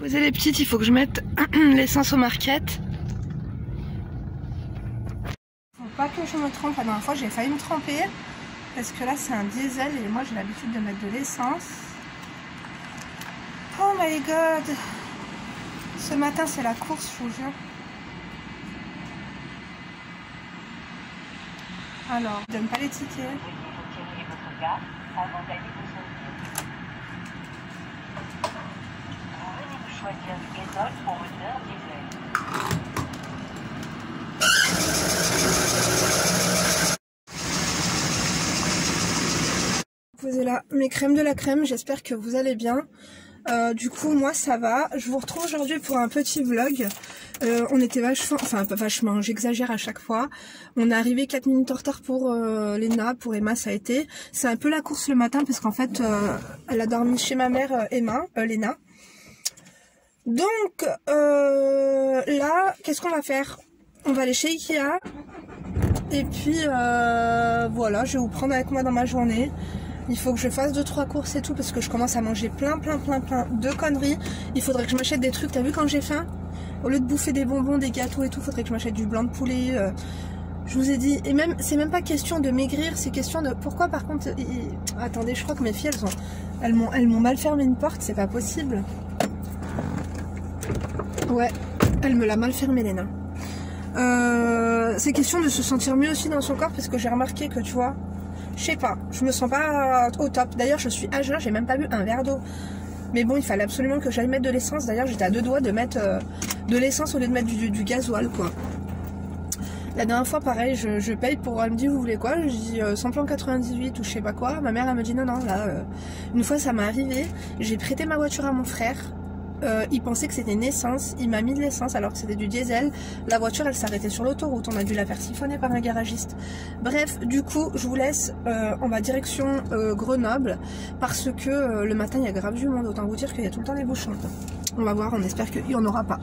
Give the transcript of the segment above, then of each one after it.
Poser les petites, il faut que je mette l'essence au market. Faut pas que je me trompe. La dernière fois, j'ai failli me tromper. Parce que là, c'est un diesel et moi, j'ai l'habitude de mettre de l'essence. Oh my god! Ce matin, c'est la course, je vous jure. Alors, je donne pas les tickets. Veuillez retirer votre carte avant d'aller vous sortir. Vous venez de choisir du gazole au moteur diesel. Posez là mes crèmes de la crème, j'espère que vous allez bien. Du coup moi ça va, je vous retrouve aujourd'hui pour un petit vlog. On était vachement, enfin pas vachement, j'exagère à chaque fois. On est arrivé 4 minutes en retard pour Léna, pour Emma ça a été. C'est un peu la course le matin parce qu'en fait elle a dormi chez ma mère Léna. Donc là qu'est-ce qu'on va faire? On va aller chez Ikea. Et puis voilà, je vais vous prendre avec moi dans ma journée. Il faut que je fasse 2-3 courses et tout parce que je commence à manger plein de conneries. Il faudrait que je m'achète des trucs, t'as vu quand j'ai faim? Au lieu de bouffer des bonbons, des gâteaux et tout, faudrait que je m'achète du blanc de poulet. Je vous ai dit, et même c'est même pas question de maigrir, c'est question de... Pourquoi par contre... Attendez, je crois que mes filles elles m'ont mal fermé une porte, c'est pas possible. Ouais, elle me l'a mal fermé Léna. C'est question de se sentir mieux aussi dans son corps parce que j'ai remarqué que tu vois... Je sais pas, je me sens pas au top. D'ailleurs, je suis à jeun, j'ai même pas bu un verre d'eau. Mais bon, il fallait absolument que j'aille mettre de l'essence. D'ailleurs, j'étais à 2 doigts de mettre de l'essence au lieu de mettre du gasoil, quoi. La dernière fois, pareil, je paye pour... Elle me dit, vous voulez quoi? Je dis samplon 98 ou je sais pas quoi. Ma mère, elle me dit, non, là, une fois, ça m'est arrivé. J'ai prêté ma voiture à mon frère. Il pensait que c'était une essence, il m'a mis de l'essence alors que c'était du diesel. La voiture elle s'arrêtait sur l'autoroute, on a dû la faire siphonner par un garagiste. Bref, du coup je vous laisse, on va direction Grenoble parce que le matin il y a grave du monde, autant vous dire qu'il y a tout le temps des bouchons. On va voir, on espère qu'il n'y en aura pas.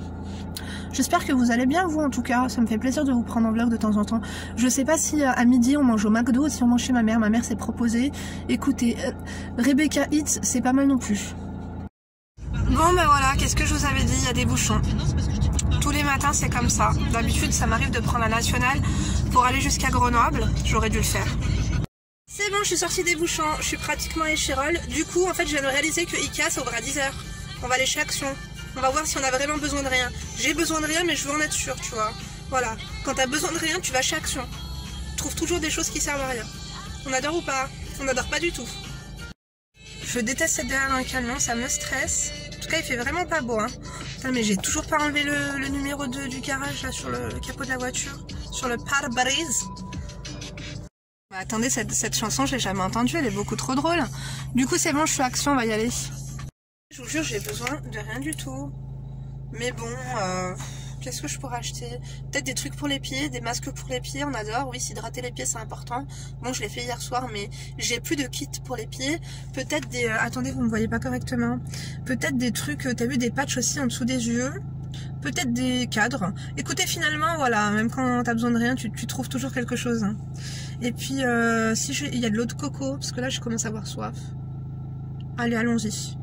J'espère que vous allez bien vous en tout cas, ça me fait plaisir de vous prendre en vlog de temps en temps. Je sais pas si à midi on mange au McDo ou si on mange chez ma mère s'est proposée. Écoutez, Rebecca Eats c'est pas mal non plus. Bon ben voilà, qu'est-ce que je vous avais dit, il y a des bouchons. Tous les matins c'est comme ça. D'habitude ça m'arrive de prendre la nationale pour aller jusqu'à Grenoble. J'aurais dû le faire. C'est bon, je suis sortie des bouchons, je suis pratiquement à Échirol. Du coup en fait je viens de réaliser que Ikea ça ouvre à 10h. On va aller chez Action. On va voir si on a vraiment besoin de rien. J'ai besoin de rien mais je veux en être sûre, tu vois. Voilà, quand t'as besoin de rien tu vas chez Action. Tu trouves toujours des choses qui servent à rien. On adore ou pas? On n'adore pas du tout. Je déteste être derrière un camion, ça me stresse. En tout cas, il fait vraiment pas beau. Hein. Putain, mais j'ai toujours pas enlevé le numéro 2 du garage là, sur le capot de la voiture. Sur le pare-brise. Bah, attendez, cette chanson, je l'ai jamais entendue. Elle est beaucoup trop drôle. Du coup, c'est bon, je suis Action, on va y aller. Je vous jure, j'ai besoin de rien du tout. Mais bon, qu'est-ce que je pourrais acheter? Peut-être des trucs pour les pieds, des masques pour les pieds, on adore. Oui, s'hydrater les pieds, c'est important. Bon, je l'ai fait hier soir, mais j'ai plus de kit pour les pieds. Peut-être des... attendez, vous me voyez pas correctement. Peut-être des trucs, t'as vu, des patchs aussi en dessous des yeux. Peut-être des cadres. Écoutez, finalement, voilà, même quand t'as besoin de rien, tu trouves toujours quelque chose. Hein. Et puis, il y a de l'eau de coco, parce que là, je commence à avoir soif. Allez, allons-y.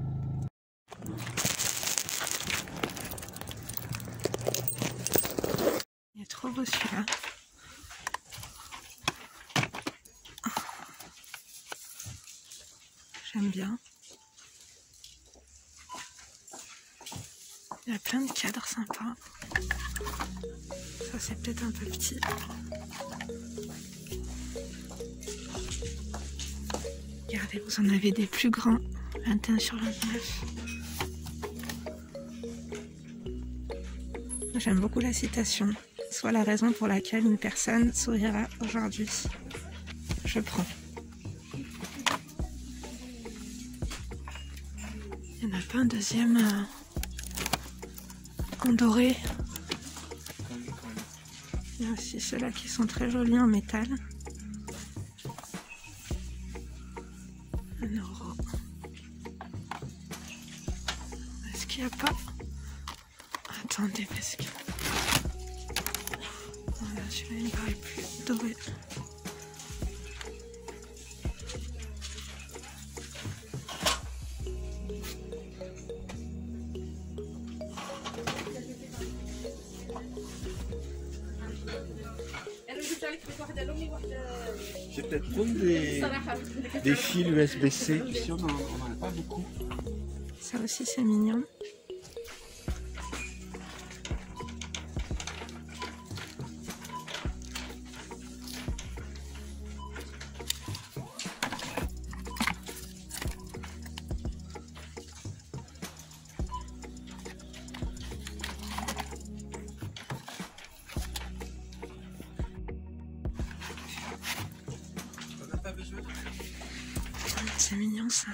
Il est trop beau celui-là. J'aime bien. Il y a plein de cadres sympas. Ça c'est peut-être un peu petit. Regardez, vous en avez des plus grands. 21 sur 29. J'aime beaucoup la citation. Soit la raison pour laquelle une personne sourira aujourd'hui. Je prends. Il n'y en a pas un deuxième en doré. Il y a aussi ceux-là qui sont très jolis en métal. 1 €. Est-ce qu'il n'y a pas... Attendez, parce que... Voilà, celui-là il me paraît plus doré. J'ai peut-être prendre des fils USB-C. Ici, on n'en a pas beaucoup. Ça aussi, c'est mignon. C'est mignon ça.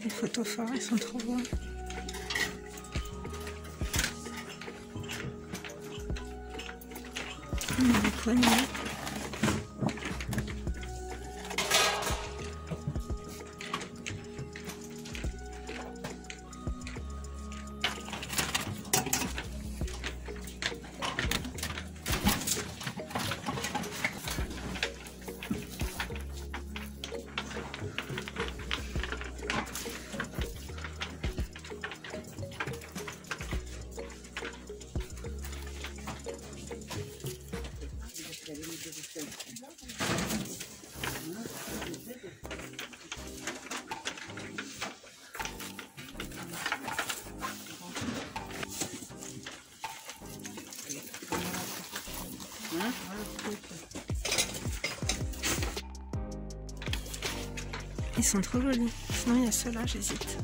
Les photos forts, elles sont trop beaux. Il y a des poignées. Ils sont trop jolis. Sinon, il y a ceux-là, j'hésite.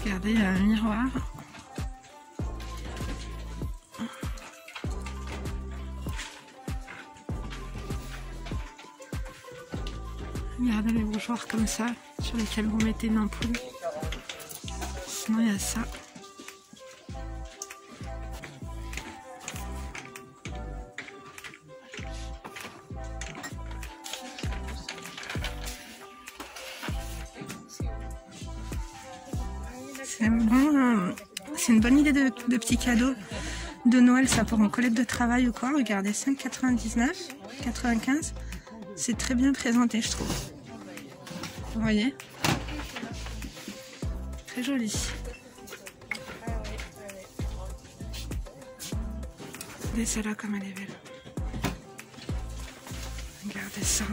Regardez, il y a un miroir. Regardez les bougeoirs comme ça, sur lesquels vous mettez une ampoule. Sinon il y a ça. C'est une bonne idée de petits cadeaux de Noël, ça, pour une collecte de travail ou quoi. Regardez, 5,99, 95. C'est très bien présenté, je trouve. Vous voyez? Très joli. Regardez celle-là comme elle est belle. Regardez ça.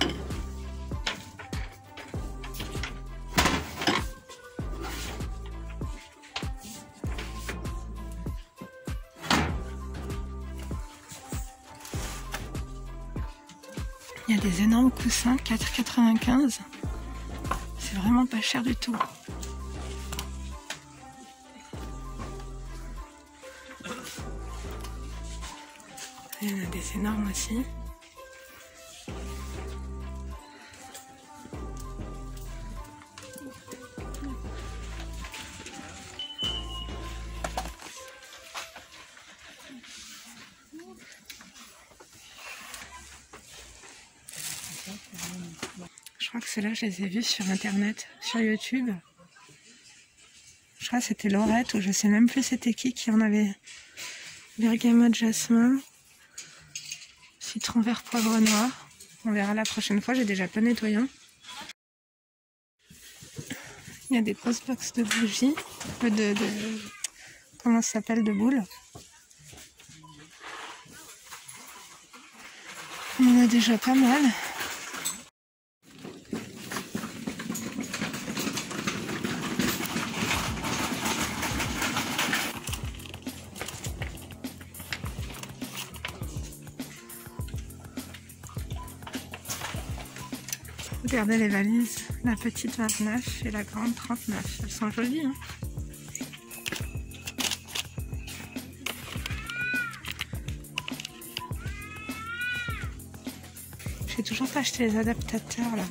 Il y a des énormes coussins, 4,95. C'est vraiment pas cher du tout. Il y en a des énormes aussi. Je crois que ceux-là, je les ai vus sur internet, sur YouTube. Je crois que c'était Laurette, ou je sais même plus c'était qui en avait. Bergamote, jasmin, citron vert, poivre noir. On verra la prochaine fois, j'ai déjà plein nettoyant. Il y a des grosses box de bougies, comment ça s'appelle, de boules. Il y en a déjà pas mal. Regardez les valises, la petite 29 et la grande 39. Elles sont jolies, hein. J'ai toujours pas acheté les adaptateurs là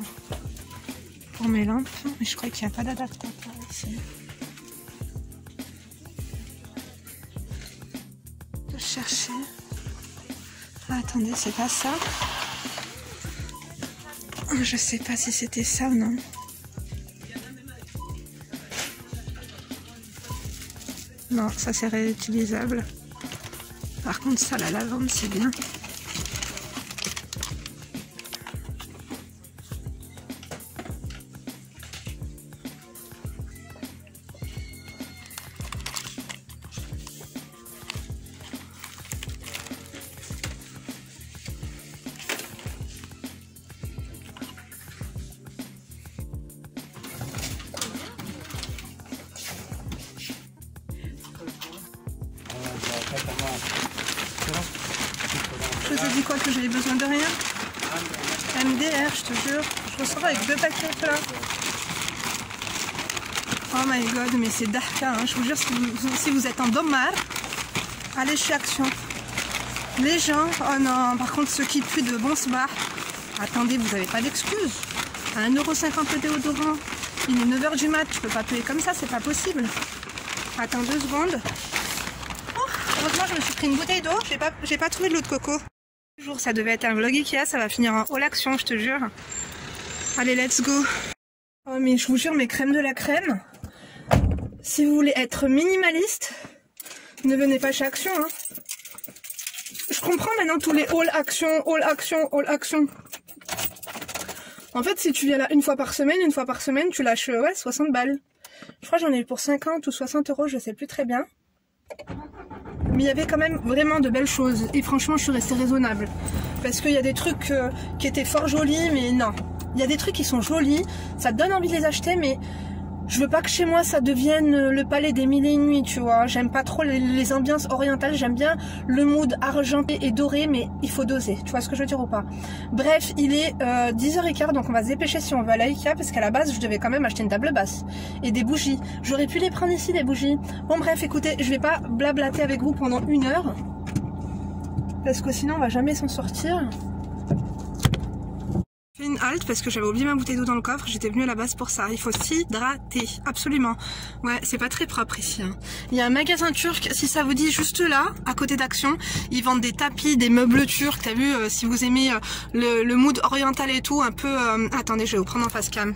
pour mes lampes, mais je crois qu'il n'y a pas d'adaptateur ici. Je cherchais. Ah, attendez, c'est pas ça. Je sais pas si c'était ça ou non. Non, ça c'est réutilisable. Par contre, ça, la lavande, c'est bien. Je vous ai dit quoi, que j'avais besoin de rien? MDR, je te jure. Je ressors avec 2 paquets pleins. Oh my god, mais c'est Darka, hein. Je vous jure, si vous êtes en Domar, allez chez Action. Les gens, oh non, par contre ceux qui puent de Bonsbar, attendez, vous n'avez pas d'excuses. À 1,50 € le déodorant, il est 9 h du mat, je peux pas payer comme ça, c'est pas possible. Attends 2 secondes. Oh, heureusement je me suis pris une bouteille d'eau, j'ai pas trouvé de l'eau de coco. Ça devait être un vlog Ikea, ça va finir en haul action, je te jure. Allez, let's go. Oh mais je vous jure, mes crèmes de la crème, si vous voulez être minimaliste, ne venez pas chez Action, hein. Je comprends maintenant tous les haul action, haul action, haul action. En fait, si tu viens là une fois par semaine, tu lâches ouais, 60 balles. Je crois que j'en ai eu pour 50 ou 60 €, je sais plus très bien. Mais il y avait quand même vraiment de belles choses. Et franchement, je suis restée raisonnable. Parce qu'il y a des trucs qui étaient fort jolis, mais non. Il y a des trucs qui sont jolis, ça te donne envie de les acheter, mais je veux pas que chez moi ça devienne le palais des mille et une nuits, tu vois. J'aime pas trop les ambiances orientales, j'aime bien le mood argenté et doré, mais il faut doser. Tu vois ce que je veux dire ou pas? Bref, il est 10 h 15, donc on va se dépêcher si on va à l'Ikea, parce qu'à la base, je devais quand même acheter une table basse et des bougies. J'aurais pu les prendre ici, des bougies. Bon bref, écoutez, je vais pas blablater avec vous pendant 1 heure, parce que sinon on va jamais s'en sortir. Une halte parce que j'avais oublié ma bouteille d'eau dans le coffre, j'étais venue à la base pour ça. Il faut s'hydrater, absolument. Ouais, c'est pas très propre ici. Hein. Il y a un magasin turc, si ça vous dit, juste là, à côté d'Action. Ils vendent des tapis, des meubles turcs. T'as vu, si vous aimez le mood oriental et tout, un peu... Attendez, je vais vous prendre en face cam.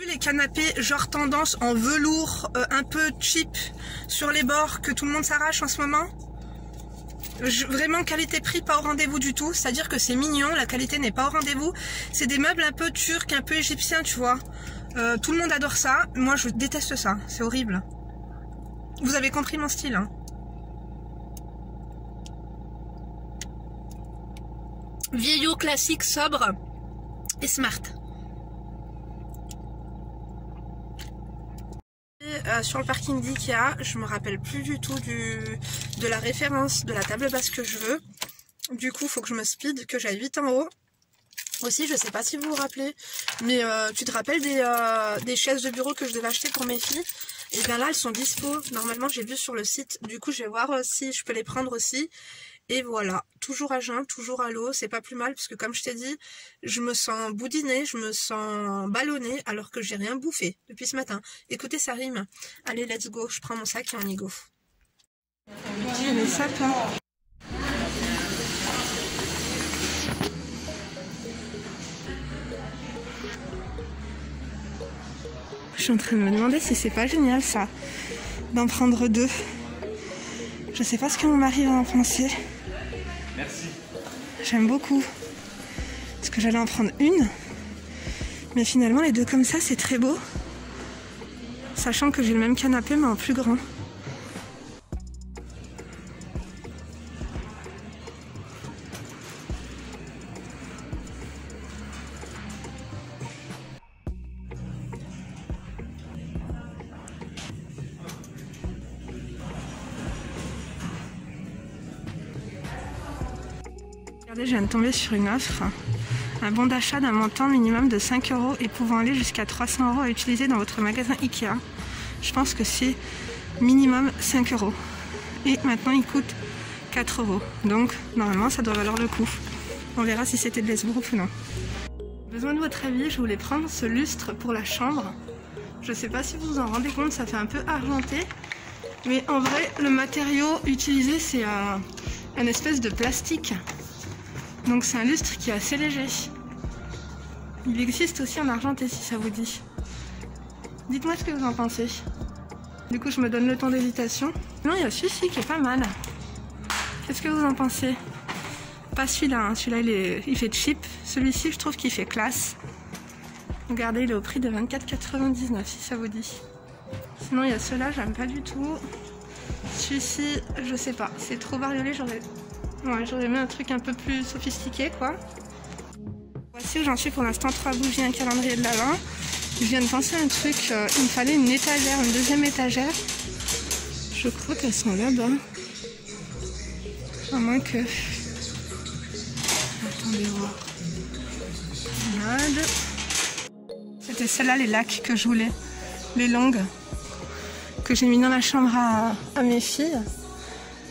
Les canapés genre tendance en velours, un peu cheap sur les bords, que tout le monde s'arrache en ce moment. Vraiment qualité-prix pas au rendez-vous du tout, c'est-à-dire que c'est mignon, la qualité n'est pas au rendez-vous. C'est des meubles un peu turcs, un peu égyptiens, tu vois. Tout le monde adore ça, moi je déteste ça, c'est horrible. Vous avez compris mon style, hein. Vieillot, classique, sobre et smart. Sur le parking d'Ikea, je me rappelle plus du tout de la référence de la table basse que je veux. Du coup, faut que je me speed, que j'aille vite en haut. Aussi, je sais pas si vous vous rappelez, mais tu te rappelles des chaises de bureau que je devais acheter pour mes filles? Et bien là, elles sont dispo. Normalement, j'ai vu sur le site. Du coup, je vais voir si je peux les prendre aussi. Et voilà, toujours à jeun, toujours à l'eau, c'est pas plus mal parce que comme je t'ai dit, je me sens boudinée, je me sens ballonnée alors que j'ai rien bouffé depuis ce matin. Écoutez, ça rime. Allez, let's go, je prends mon sac et on y go. J'ai les sapins. Je suis en train de me demander si c'est pas génial ça, d'en prendre deux. Je sais pas ce que mon mari va en penser. Merci. J'aime beaucoup. Parce que j'allais en prendre une. Mais finalement, les deux comme ça, c'est très beau. Sachant que j'ai le même canapé, mais en plus grand. Regardez, je viens de tomber sur une offre. Un bon d'achat d'un montant minimum de 5 € et pouvant aller jusqu'à 300 € à utiliser dans votre magasin Ikea. Je pense que c'est minimum 5 €. Et maintenant, il coûte 4 €. Donc, normalement, ça doit valoir le coup. On verra si c'était de l'esbrouf ou non. Besoin de votre avis, je voulais prendre ce lustre pour la chambre. Je sais pas si vous vous en rendez compte, ça fait un peu argenté. Mais en vrai, le matériau utilisé, c'est un espèce de plastique. Donc c'est un lustre qui est assez léger. Il existe aussi en argenté si ça vous dit. Dites-moi ce que vous en pensez. Du coup je me donne le temps d'hésitation. Non, il y a celui-ci qui est pas mal. Qu'est-ce que vous en pensez? Pas celui-là, hein. Celui-là il fait cheap. Celui-ci je trouve qu'il fait classe. Regardez, il est au prix de 24,99 si ça vous dit. Sinon il y a ceux-là, j'aime pas du tout. Celui-ci, je sais pas, c'est trop bariolé, j'aurais aimé un truc un peu plus sophistiqué quoi. Voici où j'en suis pour l'instant, 3 bougies, un calendrier de l'Avent. Je viens de penser à un truc, il me fallait une étagère, une deuxième étagère. Je crois qu'elles sont là-bas. À moins que... Attendez voir. Malade. C'était celle-là les lacs que je voulais. Les longues. Que j'ai mis dans la chambre à mes filles.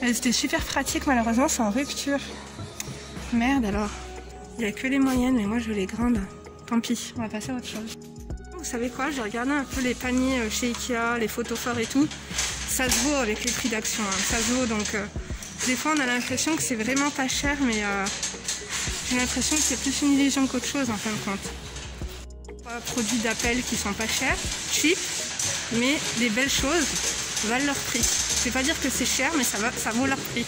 Elles étaient super pratiques, malheureusement c'est en rupture. Merde alors. Il n'y a que les moyennes, mais moi je veux les grandes. Tant pis, on va passer à autre chose. Vous savez quoi, j'ai regardé un peu les paniers chez Ikea, les photos forts et tout. Ça se vaut avec les prix d'Action, hein. Ça se vaut donc... des fois on a l'impression que c'est vraiment pas cher, mais j'ai l'impression que c'est plus une illusion qu'autre chose en fin de compte. Produits d'Apple qui sont pas chers, cheap, mais des belles choses valent leur prix. Je vais pas dire que c'est cher, mais ça vaut leur prix.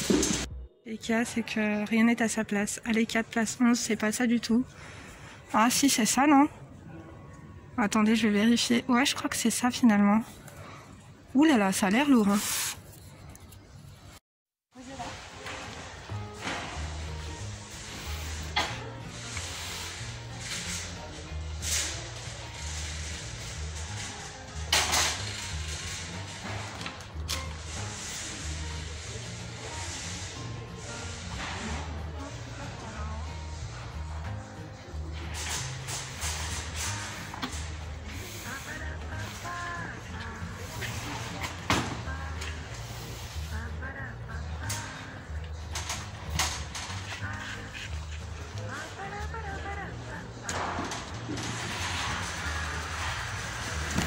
Ikea, c'est que rien n'est à sa place. Allez, 4 place 11, c'est pas ça du tout. Ah si, c'est ça, non? Attendez, je vais vérifier. Ouais, je crois que c'est ça finalement. Ouh là là, ça a l'air lourd, hein.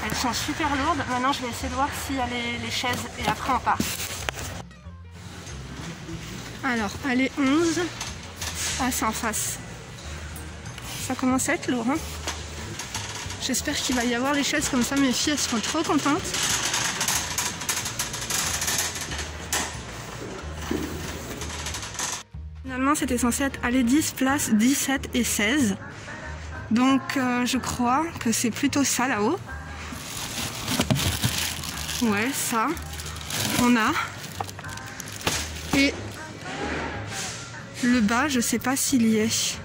Elles sont super lourdes. Maintenant, je vais essayer de voir s'il y a les chaises et après on part. Alors, allez 11. Ah, c'est en face. Ça commence à être lourd. Hein. J'espère qu'il va y avoir les chaises comme ça. Mes filles, elles seront trop contentes. Finalement, c'était censé être allez 10 places, 17 et 16. Donc, je crois que c'est plutôt ça là-haut. Ouais, ça. On a. Et le bas, je sais pas s'il y est.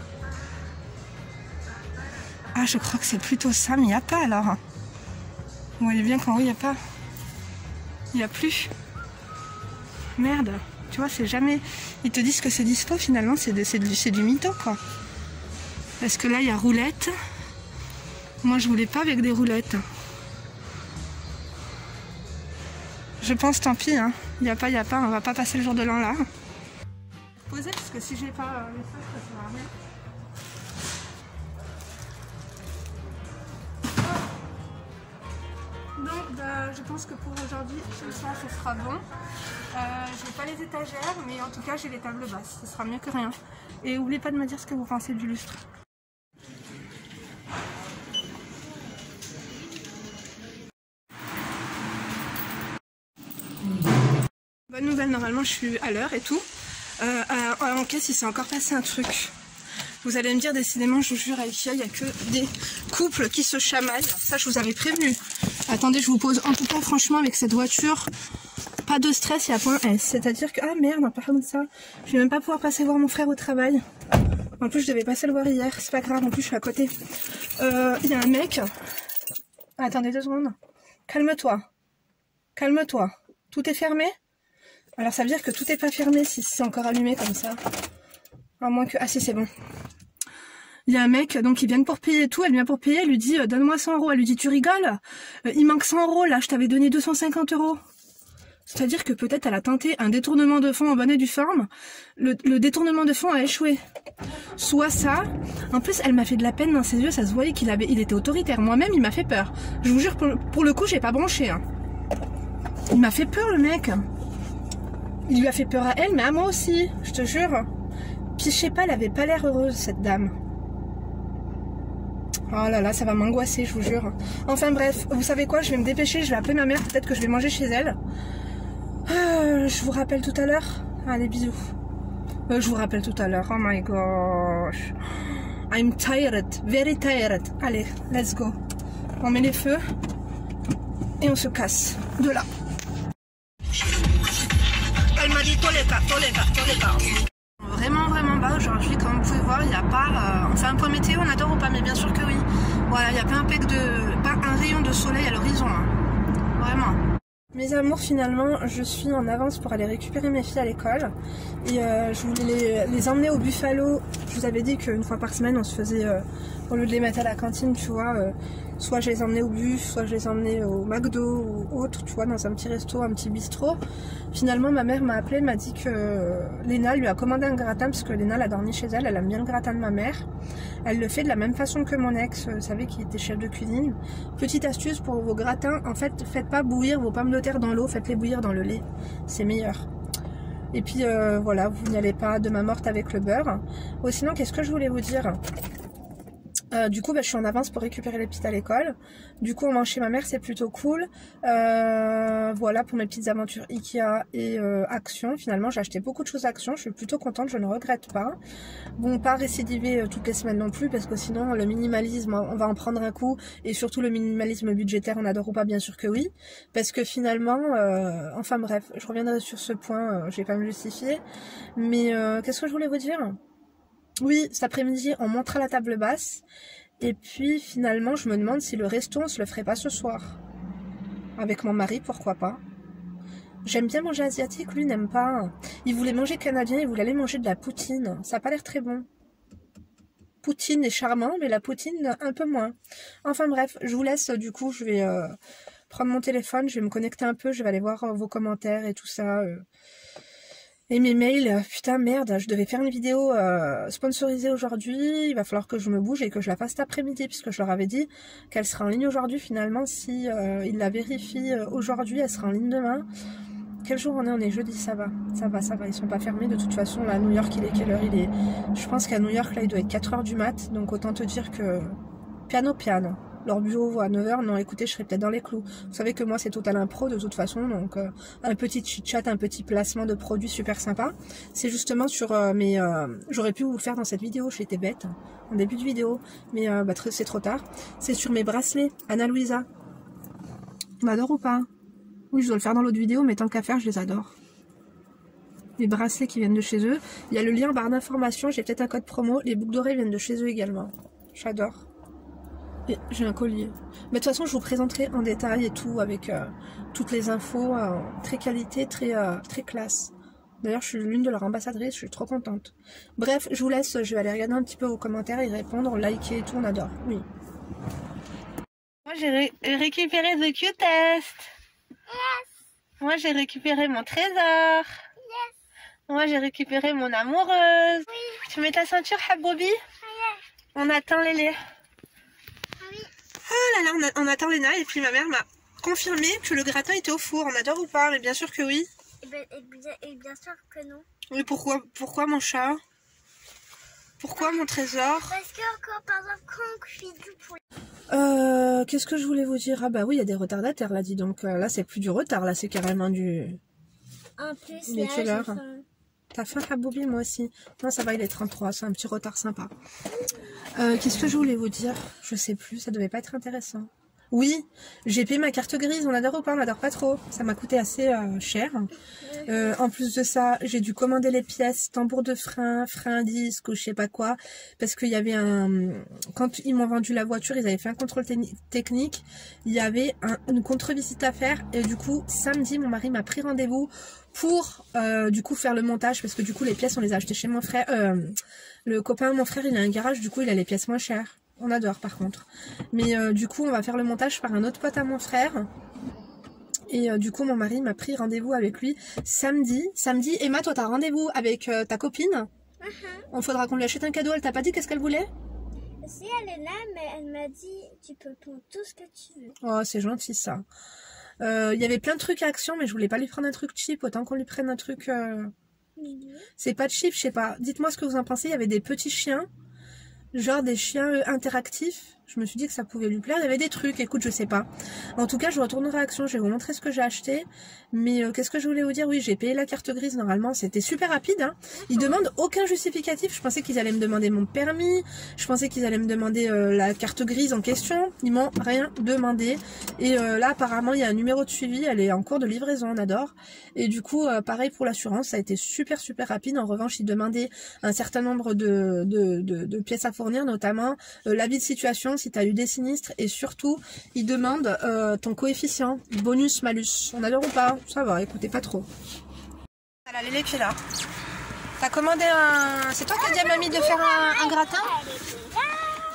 Ah, je crois que c'est plutôt ça, mais il n'y a pas alors. Vous voyez bien qu'en haut, il n'y a pas. Il n'y a plus. Merde. Tu vois, c'est jamais... Ils te disent que c'est dispo, finalement, c'est du mytho, quoi. Parce que là, il y a roulette. Moi, je voulais pas avec des roulettes. Je pense, tant pis, hein. Il n'y a pas, on va pas passer le jour de l'an là. Poser, parce que si j'ai pas les sacs, ça sert à rien. Donc bah, je pense que pour aujourd'hui, ça sera bon. Je n'ai pas les étagères, mais en tout cas j'ai les tables basses, ce sera mieux que rien. Et n'oubliez pas de me dire ce que vous pensez du lustre. Bonne nouvelle, normalement je suis à l'heure et tout. En caisse il s'est encore passé un truc. Vous allez me dire, décidément, je vous jure, à Ikea, il n'y a que des couples qui se chamaillent. Ça, je vous avais prévenu. Attendez, je vous pose. En tout cas, franchement, avec cette voiture, pas de stress, il y a point S. C'est-à-dire que, ah merde, en parlant de ça, je vais même pas pouvoir passer voir mon frère au travail. En plus, je devais passer le voir hier. C'est pas grave, en plus, je suis à côté. Il y a un mec. Attendez 2 secondes. Calme-toi. Calme-toi. Tout est fermé? Alors, ça veut dire que tout est pas fermé si c'est encore allumé comme ça. À moins que... Ah si, c'est bon. Il y a un mec, donc, il vient pour payer et tout. Elle vient pour payer, elle lui dit, donne-moi 100 €. Elle lui dit, tu rigoles? Il manque 100 €, là, je t'avais donné 250 €. C'est-à-dire que peut-être elle a tenté un détournement de fonds en bonne et due forme. Le détournement de fonds a échoué. Soit ça. En plus, elle m'a fait de la peine dans ses yeux. Ça se voyait qu'il était autoritaire. Moi-même, il m'a fait peur. Je vous jure, pour le coup, j'ai pas bronché. Hein. Il m'a fait peur, le mec. Il lui a fait peur à elle, mais à moi aussi. Je te jure. Puis je sais pas, elle avait pas l'air heureuse, cette dame. Oh là là, ça va m'angoisser, je vous jure. Enfin bref, vous savez quoi, je vais me dépêcher, je vais appeler ma mère, peut-être que je vais manger chez elle. Je vous rappelle tout à l'heure. Allez, bisous. Je vous rappelle tout à l'heure. Oh my gosh. I'm tired, very tired. Allez, let's go. On met les feux et on se casse de là. Elle m'a dit Toleka. Vraiment bas aujourd'hui, comme vous pouvez voir, il n'y a pas... on fait un point météo, on adore ou pas, mais bien sûr que oui. Voilà, il n'y a pas un rayon de soleil à l'horizon. Hein. Vraiment. Mes amours, finalement, je suis en avance pour aller récupérer mes filles à l'école. Et je voulais les emmener au Buffalo. Je vous avais dit qu'une fois par semaine, on se faisait, au lieu de les mettre à la cantine, tu vois, soit je les emmenais au Buff, soit je les emmenais au McDo ou autre, tu vois, dans un petit resto, un petit bistrot. Finalement, ma mère m'a appelé, m'a dit que Léna lui a commandé un gratin, parce que Léna l'a dormi chez elle, elle aime bien le gratin de ma mère. Elle le fait de la même façon que mon ex, vous savez, qui était chef de cuisine. Petite astuce pour vos gratins, en fait, faites pas bouillir vos pommes de terre dans l'eau, faites-les bouillir dans le lait, c'est meilleur. Et puis voilà, vous n'y allez pas de main morte avec le beurre. Oh, sinon, qu'est-ce que je voulais vous dire? Du coup, je suis en avance pour récupérer les petites à l'école. Du coup, on mange chez ma mère, c'est plutôt cool. Voilà pour mes petites aventures Ikea et Action. Finalement, j'ai acheté beaucoup de choses Action. Je suis plutôt contente, je ne regrette pas. Bon, pas récidiver toutes les semaines non plus, parce que sinon, le minimalisme, on va en prendre un coup. Et surtout, le minimalisme budgétaire, on adore ou pas, bien sûr que oui. Parce que finalement, enfin bref, je reviendrai sur ce point, je vais pas me justifier. Mais qu'est-ce que je voulais vous dire ? Oui, cet après-midi, on montera la table basse. Et puis, finalement, je me demande si le resto, on se le ferait pas ce soir. Avec mon mari, pourquoi pas. J'aime bien manger asiatique, lui n'aime pas. Il voulait manger canadien, il voulait aller manger de la poutine. Ça n'a pas l'air très bon. Poutine est charmant, mais la poutine, un peu moins. Enfin bref, je vous laisse, du coup, je vais prendre mon téléphone, je vais me connecter un peu, je vais aller voir vos commentaires et tout ça. Et mes mails, putain merde, je devais faire une vidéo sponsorisée aujourd'hui, il va falloir que je me bouge et que je la fasse cet après-midi, puisque je leur avais dit qu'elle sera en ligne aujourd'hui. Finalement, si ils la vérifient aujourd'hui, elle sera en ligne demain. Quel jour on est? On est jeudi, ça va, ils sont pas fermés de toute façon. Là à New York, il est quelle heure? Je pense qu'à New York, là il doit être 4 h du mat, donc autant te dire que piano. Leur bureau à 9 h, non écoutez, je serai peut-être dans les clous. Vous savez que moi c'est total impro de toute façon, donc un petit chit-chat, un petit placement de produits super sympa. C'est justement sur j'aurais pu vous le faire dans cette vidéo, j'ai été bête en début de vidéo, mais c'est trop tard. C'est sur mes bracelets, Ana Luisa. On adore ou pas? Oui, je dois le faire dans l'autre vidéo, mais tant qu'à faire, je les adore. Les bracelets qui viennent de chez eux. Il y a le lien en barre d'informations, j'ai peut-être un code promo. Les boucles d'oreilles viennent de chez eux également. J'adore. J'ai un collier. Mais de toute façon, je vous présenterai en détail et tout avec toutes les infos, très qualité, très classe. D'ailleurs, je suis l'une de leurs ambassadrices, je suis trop contente. Bref, je vous laisse, je vais aller regarder un petit peu vos commentaires, y répondre, liker et tout, on adore. Oui. Moi, j'ai récupéré The Q-Test. Yes. Moi, j'ai récupéré mon trésor. Yes. Moi, j'ai récupéré mon amoureuse. Oui. Tu mets ta ceinture, Haboubi? Yes. On attend Lélé. Ah là là, on attend Léna et puis ma mère m'a confirmé que le gratin était au four. On adore ou pas? Mais bien sûr que oui. Et bien sûr que non. Mais pourquoi mon chat? Pourquoi mon trésor? Parce que encore par exemple quand on cuit du poulet. Qu'est-ce que je voulais vous dire? Ah bah oui, il y a des retardataires là, dis donc. Là c'est plus du retard, là c'est carrément du... En plus, mais quelle heure? T'as faim, Haboubi? Moi aussi. Non, ça va, il est 33, c'est un petit retard sympa. Qu'est-ce que je voulais vous dire? Je sais plus, ça devait pas être intéressant. Oui, j'ai payé ma carte grise, on adore ou pas? On adore pas trop. Ça m'a coûté assez cher. En plus de ça, j'ai dû commander les pièces, tambour de frein, frein disque ou je sais pas quoi. Parce qu'il y avait quand ils m'ont vendu la voiture, ils avaient fait un contrôle technique. Il y avait une contre-visite à faire. Et du coup, samedi, mon mari m'a pris rendez-vous pour du coup faire le montage. Parce que du coup, les pièces, on les a achetées chez mon frère. Le copain de mon frère, il a un garage, du coup, il a les pièces moins chères. On adore par contre. Mais du coup, on va faire le montage par un autre pote à mon frère. Et du coup, mon mari m'a pris rendez-vous avec lui samedi. Samedi, Emma, toi, t'as rendez-vous avec ta copine. Il faudra qu'on lui achète un cadeau. Elle t'a pas dit qu'est-ce qu'elle voulait? Si, elle est là, mais elle m'a dit tu peux prendre tout ce que tu veux. Oh, c'est gentil ça. Il y avait plein de trucs à Action, mais je voulais pas lui prendre un truc cheap. Autant qu'on lui prenne un truc... C'est pas cheap, je sais pas. Dites-moi ce que vous en pensez. Il y avait des petits chiens. Genre des chiens interactifs. Je me suis dit que ça pouvait lui plaire. Il y avait des trucs, écoute, je sais pas. En tout cas, je retournerai à Action. Je vais vous montrer ce que j'ai acheté. Mais qu'est-ce que je voulais vous dire? Oui, j'ai payé la carte grise normalement. C'était super rapide. Hein. Ils demandent aucun justificatif. Je pensais qu'ils allaient me demander mon permis. Je pensais qu'ils allaient me demander la carte grise en question. Ils m'ont rien demandé. Et là, apparemment, il y a un numéro de suivi. Elle est en cours de livraison. On adore. Et du coup, pareil pour l'assurance. Ça a été super rapide. En revanche, ils demandaient un certain nombre de pièces à fournir, notamment l'avis de situation si tu as eu des sinistres, et surtout ils demandent ton coefficient bonus malus. On adore ou pas? Ça va, écoutez, pas trop. Voilà, Lélé qui est là. T'as commandé un... C'est toi qui as dit à mamie de faire un gratin?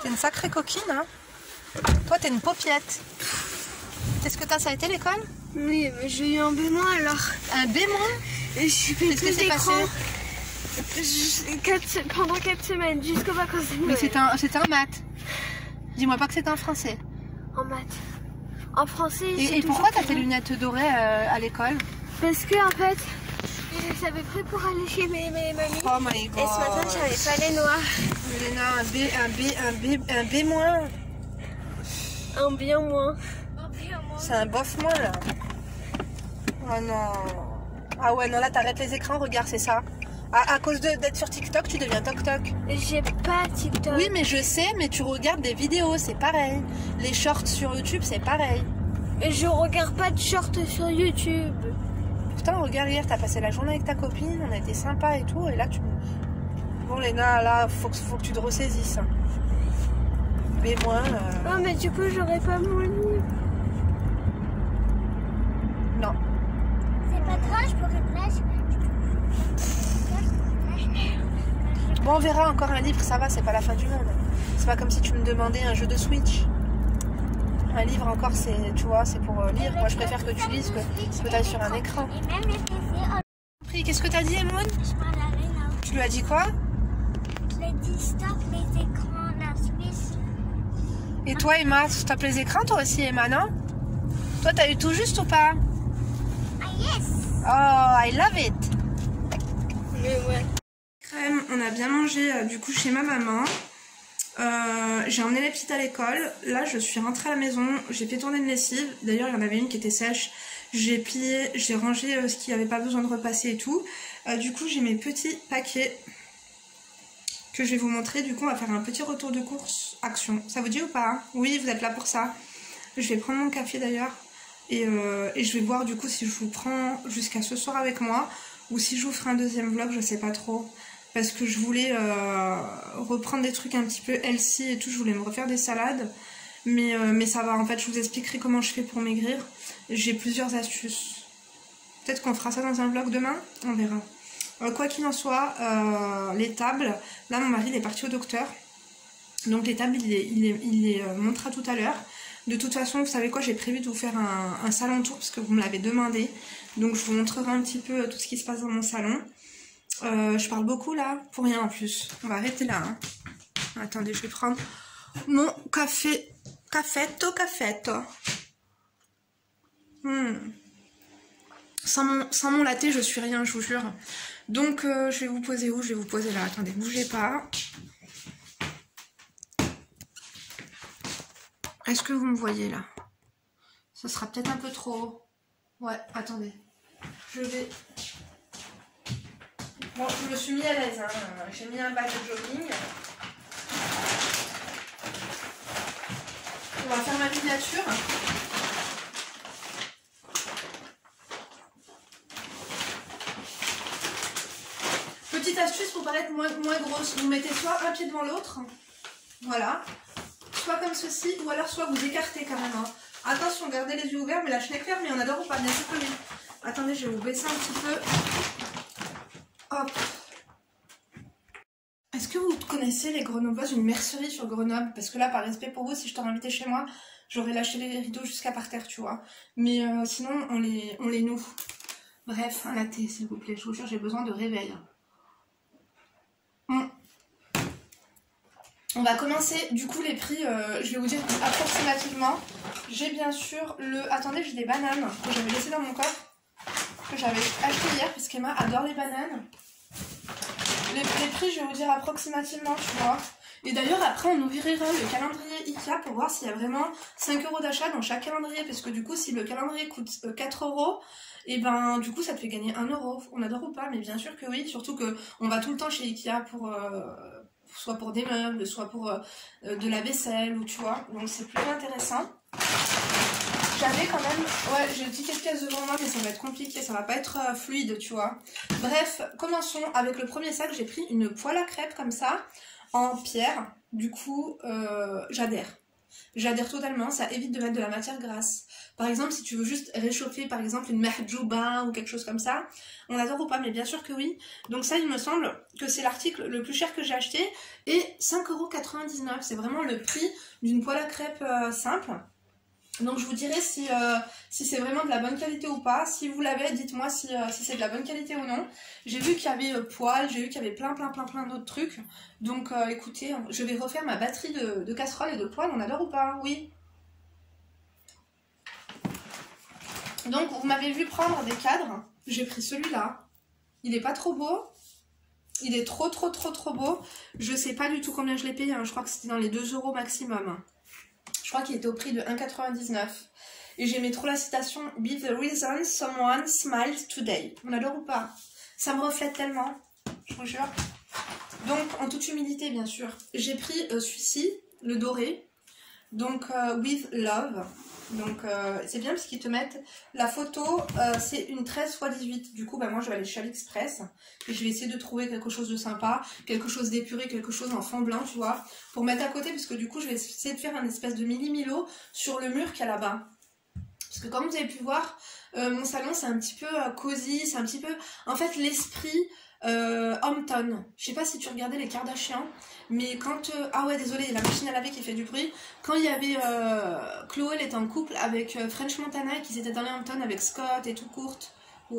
T'es une sacrée coquine, hein. Toi t'es une paupiette. Qu'est-ce que t'as, ça a été l'école? Oui, mais j'ai eu un B- alors. Un B-? Et je suis Qu'est-ce qui s'est passé? Pendant 4 semaines, jusqu'aux vacances de Noël. Mais c'était un maths. Dis-moi pas que c'était en français. En maths. En français, Et pourquoi t'as tes lunettes dorées à l'école? Parce que en fait, je les avais pris pour aller chez mes mamies. Oh my god. Et ce matin, j'avais pas les noirs. Léna, un B moins. Un bien moins. C'est un bof moins là. Oh non. Ah ouais, non, là t'arrêtes les écrans, regarde, c'est ça. À cause d'être sur TikTok, tu deviens toc-toc. J'ai pas TikTok. Oui, mais je sais, mais tu regardes des vidéos, c'est pareil. Les shorts sur YouTube, c'est pareil. Et je regarde pas de shorts sur YouTube. Putain, regarde, hier, t'as passé la journée avec ta copine, on a été sympa et tout, et là, tu... Bon, Léna, là, faut que tu te ressaisisses. Mais moi... Oh, mais du coup, j'aurais pas mon livre. Non. C'est pas grave, je pourrais placer. Bon, on verra, encore un livre, ça va, c'est pas la fin du monde. C'est pas comme si tu me demandais un jeu de Switch. Un livre encore, c'est, tu vois, c'est pour lire. Moi, je préfère que tu lises que tu ailles sur un écran. compris. Qu'est-ce que t'as dit, Emoun? Je parle à Léna. Tu lui as dit quoi? Je lui ai dit stop les écrans, la Suisse. Et toi, Emma, tu tapes les écrans, toi aussi, Emma, non? Toi, t'as eu tout juste ou pas? Ah yes. Oh, I love it. Mais ouais. Crème, on a bien mangé du coup chez ma maman. J'ai emmené les petites à l'école. Là, je suis rentrée à la maison. J'ai fait tourner une lessive. D'ailleurs, il y en avait une qui était sèche. J'ai plié, j'ai rangé ce qui n'avait pas besoin de repasser et tout. Du coup, j'ai mes petits paquets que je vais vous montrer. Du coup, on va faire un petit retour de course action. Ça vous dit ou pas? Oui, vous êtes là pour ça. Je vais prendre mon café d'ailleurs. Et je vais voir du coup si je vous prends jusqu'à ce soir avec moi ou si je vous ferai un deuxième vlog, je sais pas trop. Parce que je voulais reprendre des trucs un petit peu healthy et tout, je voulais me refaire des salades. Mais ça va, en fait, je vous expliquerai comment je fais pour maigrir. J'ai plusieurs astuces. Peut-être qu'on fera ça dans un vlog demain, on verra. Quoi qu'il en soit, les tables, là mon mari il est parti au docteur. Donc les tables, il les montrera tout à l'heure. De toute façon, vous savez quoi, j'ai prévu de vous faire un salon tour parce que vous me l'avez demandé. Donc je vous montrerai un petit peu tout ce qui se passe dans mon salon. Je parle beaucoup là, pour rien en plus. On va arrêter là. Hein. Attendez, je vais prendre mon café. Cafetto. Sans mon latte, je suis rien, je vous jure. Donc je vais vous poser où? Je vais vous poser là. Attendez, bougez pas. Est-ce que vous me voyez là? Ça sera peut-être un peu trop haut. Ouais, attendez. Je vais... Bon, je me suis mis à l'aise. Hein. J'ai mis un bas de jogging. On va faire ma miniature. Petite astuce pour paraître moins grosse. Vous mettez soit un pied devant l'autre. Voilà. Soit comme ceci, ou alors soit vous écartez quand même. Hein. Attention, gardez les yeux ouverts, mais la chaîne est claire, mais on adore ou pas, bien sûr que oui. Attendez, je vais vous baisser un petit peu. Hop. Est-ce que vous connaissez les Grenobloises, une mercerie sur Grenoble? Parce que là, par respect pour vous, si je t'aurais invité chez moi, j'aurais lâché les rideaux jusqu'à par terre, tu vois. Mais sinon, on les noue. Bref, un latte, s'il vous plaît. Je vous jure, j'ai besoin de réveil. On va commencer, du coup les prix, je vais vous dire approximativement. J'ai bien sûr le... Attendez, j'ai des bananes que j'avais laissées dans mon coffre, que j'avais acheté hier, parce qu'Emma adore les bananes. Les prix, je vais vous dire approximativement, tu vois. Et d'ailleurs, après, on ouvrira le calendrier Ikea pour voir s'il y a vraiment 5 € d'achat dans chaque calendrier, parce que du coup, si le calendrier coûte 4 €, et ben du coup, ça te fait gagner 1 €. On adore ou pas? Mais bien sûr que oui, surtout que on va tout le temps chez Ikea pour... soit pour des meubles, soit pour de la vaisselle, ou tu vois, donc c'est plus intéressant. J'avais quand même, ouais, j'ai le ticket de caisse devant moi, mais ça va être compliqué, ça va pas être fluide, tu vois. Bref, commençons avec le premier sac. J'ai pris une poêle à crêpes comme ça, en pierre, du coup, j'adhère. J'adhère totalement, ça évite de mettre de la matière grasse. Par exemple, si tu veux juste réchauffer, par exemple, une mahjouba ou quelque chose comme ça, on adore ou pas, mais bien sûr que oui. Donc ça, il me semble que c'est l'article le plus cher que j'ai acheté, et 5,99 €. C'est vraiment le prix d'une poêle à crêpes simple. Donc je vous dirai si c'est vraiment de la bonne qualité ou pas. Si vous l'avez, dites-moi si c'est de la bonne qualité ou non. J'ai vu qu'il y avait poêle, j'ai vu qu'il y avait plein d'autres trucs. Donc écoutez, je vais refaire ma batterie de casseroles et de poêle. On adore ou pas? Oui. Donc vous m'avez vu prendre des cadres. J'ai pris celui-là. Il est pas trop beau. Il est trop beau. Je sais pas du tout combien je l'ai payé. Hein. Je crois que c'était dans les 2 € maximum. Je crois qu'il était au prix de 1,99 €. Et j'aimais trop la citation « Be the reason someone smiles today ». On adore ou pas? Ça me reflète tellement, je vous jure. Donc, en toute humilité, bien sûr. J'ai pris celui-ci, le doré. Donc, With Love. Donc, c'est bien parce qu'ils te mettent la photo. C'est une 13 x 18. Du coup, bah, moi, je vais aller chez AliExpress. Et je vais essayer de trouver quelque chose de sympa. Quelque chose d'épuré, quelque chose en fond blanc, tu vois. Pour mettre à côté, parce que du coup, je vais essayer de faire un espèce de milo sur le mur qu'il y a là-bas. Parce que comme vous avez pu voir, mon salon, c'est un petit peu cosy. C'est un petit peu, en fait, l'esprit... Hampton. Je sais pas si tu regardais les Kardashians, mais quand... ah ouais, désolé, la machine à laver qui fait du bruit. Quand il y avait... Chloé, elle était en couple avec French Montana et qu'ils étaient dans les Hampton avec Scott et tout courte.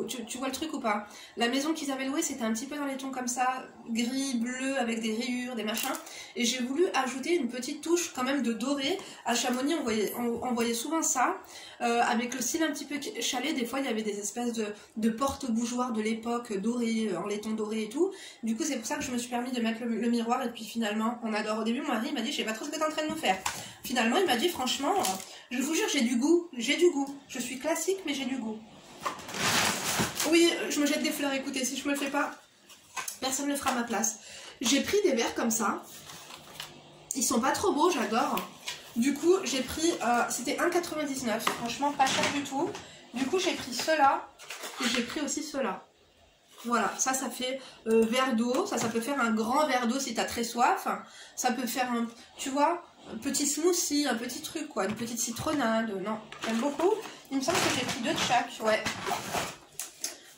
Tu vois le truc ou pas? La maison qu'ils avaient louée, c'était un petit peu dans les tons comme ça, gris, bleu, avec des rayures, des machins. Et j'ai voulu ajouter une petite touche quand même de doré. À Chamonix, on voyait souvent ça, avec le style un petit peu chalet. Des fois, il y avait des espèces de porte-bougeoirs de l'époque, dorés, en laiton doré et tout. Du coup, c'est pour ça que je me suis permis de mettre le miroir. Et puis finalement, on adore. Au début, mon mari m'a dit, je sais pas trop ce que t'es en train de nous faire. Finalement, il m'a dit, franchement, je vous jure, j'ai du goût. J'ai du goût. Je suis classique, mais j'ai du goût. Oui, je me jette des fleurs, écoutez, si je me le fais pas, personne ne le fera à ma place. J'ai pris des verres comme ça. Ils sont pas trop beaux, j'adore. Du coup, j'ai pris, c'était 1,99, franchement pas cher du tout. Du coup, j'ai pris ceux-là et j'ai pris aussi ceux-là. Voilà, ça fait verre d'eau. Ça peut faire un grand verre d'eau si t'as très soif. Ça peut faire un, tu vois, un petit smoothie, un petit truc, quoi, une petite citronnade. Non, j'aime beaucoup. Il me semble que j'ai pris 2 de chaque, ouais.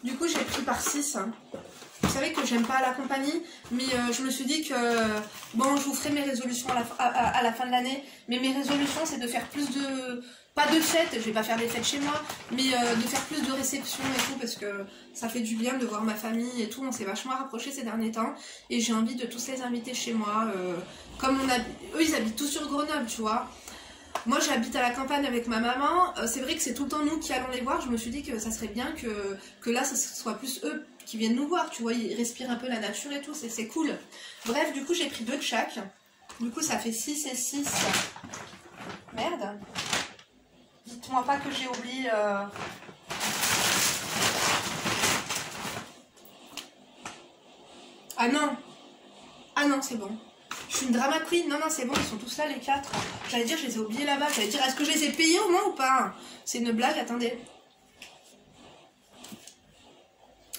Du coup, j'ai pris par 6. Vous savez que j'aime pas la compagnie, mais je me suis dit que, bon, je vous ferai mes résolutions à la fin de l'année, mais mes résolutions, c'est de faire plus de, pas de fêtes, je vais pas faire des fêtes chez moi, mais de faire plus de réceptions et tout, parce que ça fait du bien de voir ma famille et tout, on s'est vachement rapprochés ces derniers temps, et j'ai envie de tous les inviter chez moi, comme eux, ils habitent tous sur Grenoble, tu vois. Moi j'habite à la campagne avec ma maman, c'est vrai que c'est tout le temps nous qui allons les voir, je me suis dit que ça serait bien que là ça soit plus eux qui viennent nous voir, tu vois, ils respirent un peu la nature et tout, c'est cool. Bref, du coup j'ai pris 2 de chaque, du coup ça fait 6 et 6. Merde. Dites-moi pas que j'ai oublié... Ah non. Ah non, c'est bon. Je suis une drama queen. Non, non, c'est bon, ils sont tous là, les 4. J'allais dire, je les ai oubliés là-bas. J'allais dire, est-ce que je les ai payés au moins ou pas? C'est une blague, attendez.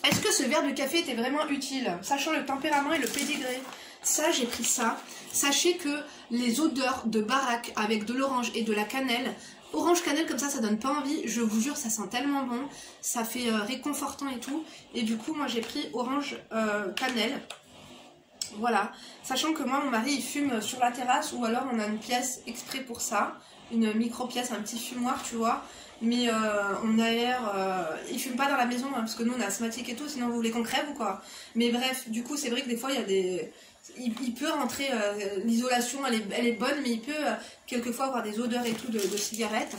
Est-ce que ce verre de café était vraiment utile, sachant le tempérament et le pédigré? Ça, j'ai pris ça. Sachez que les odeurs de baraque avec de l'orange et de la cannelle, orange cannelle comme ça donne pas envie. Je vous jure, ça sent tellement bon. Ça fait réconfortant et tout. Et du coup, moi, j'ai pris orange cannelle. Voilà, sachant que moi mon mari il fume sur la terrasse ou alors on a une pièce exprès pour ça, une micro pièce, un petit fumoir tu vois, mais on aère, il fume pas dans la maison hein, parce que nous on est asthmatique et tout, sinon vous voulez qu'on crève ou quoi. Mais bref, du coup c'est vrai que des fois il y a des... Il peut rentrer, l'isolation elle est bonne, mais il peut quelquefois avoir des odeurs et tout de cigarettes.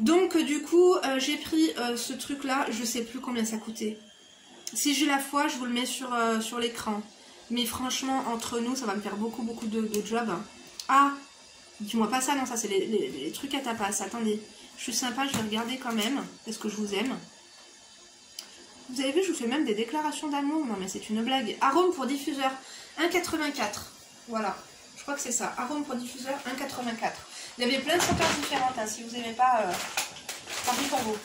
Donc du coup j'ai pris ce truc là, je sais plus combien ça coûtait. Si j'ai la foi je vous le mets sur l'écran. Mais franchement, entre nous, ça va me faire beaucoup de job. Ah, dis-moi pas ça, non, ça c'est les trucs à tapas. Attendez, je suis sympa, je vais regarder quand même, parce que je vous aime. Vous avez vu, je vous fais même des déclarations d'amour. Non mais c'est une blague. Arôme pour diffuseur, 1,84. Voilà, je crois que c'est ça. Arôme pour diffuseur, 1,84. Il y avait plein de senteurs différentes, hein. Si vous n'aimez pas, tant pis pour vous.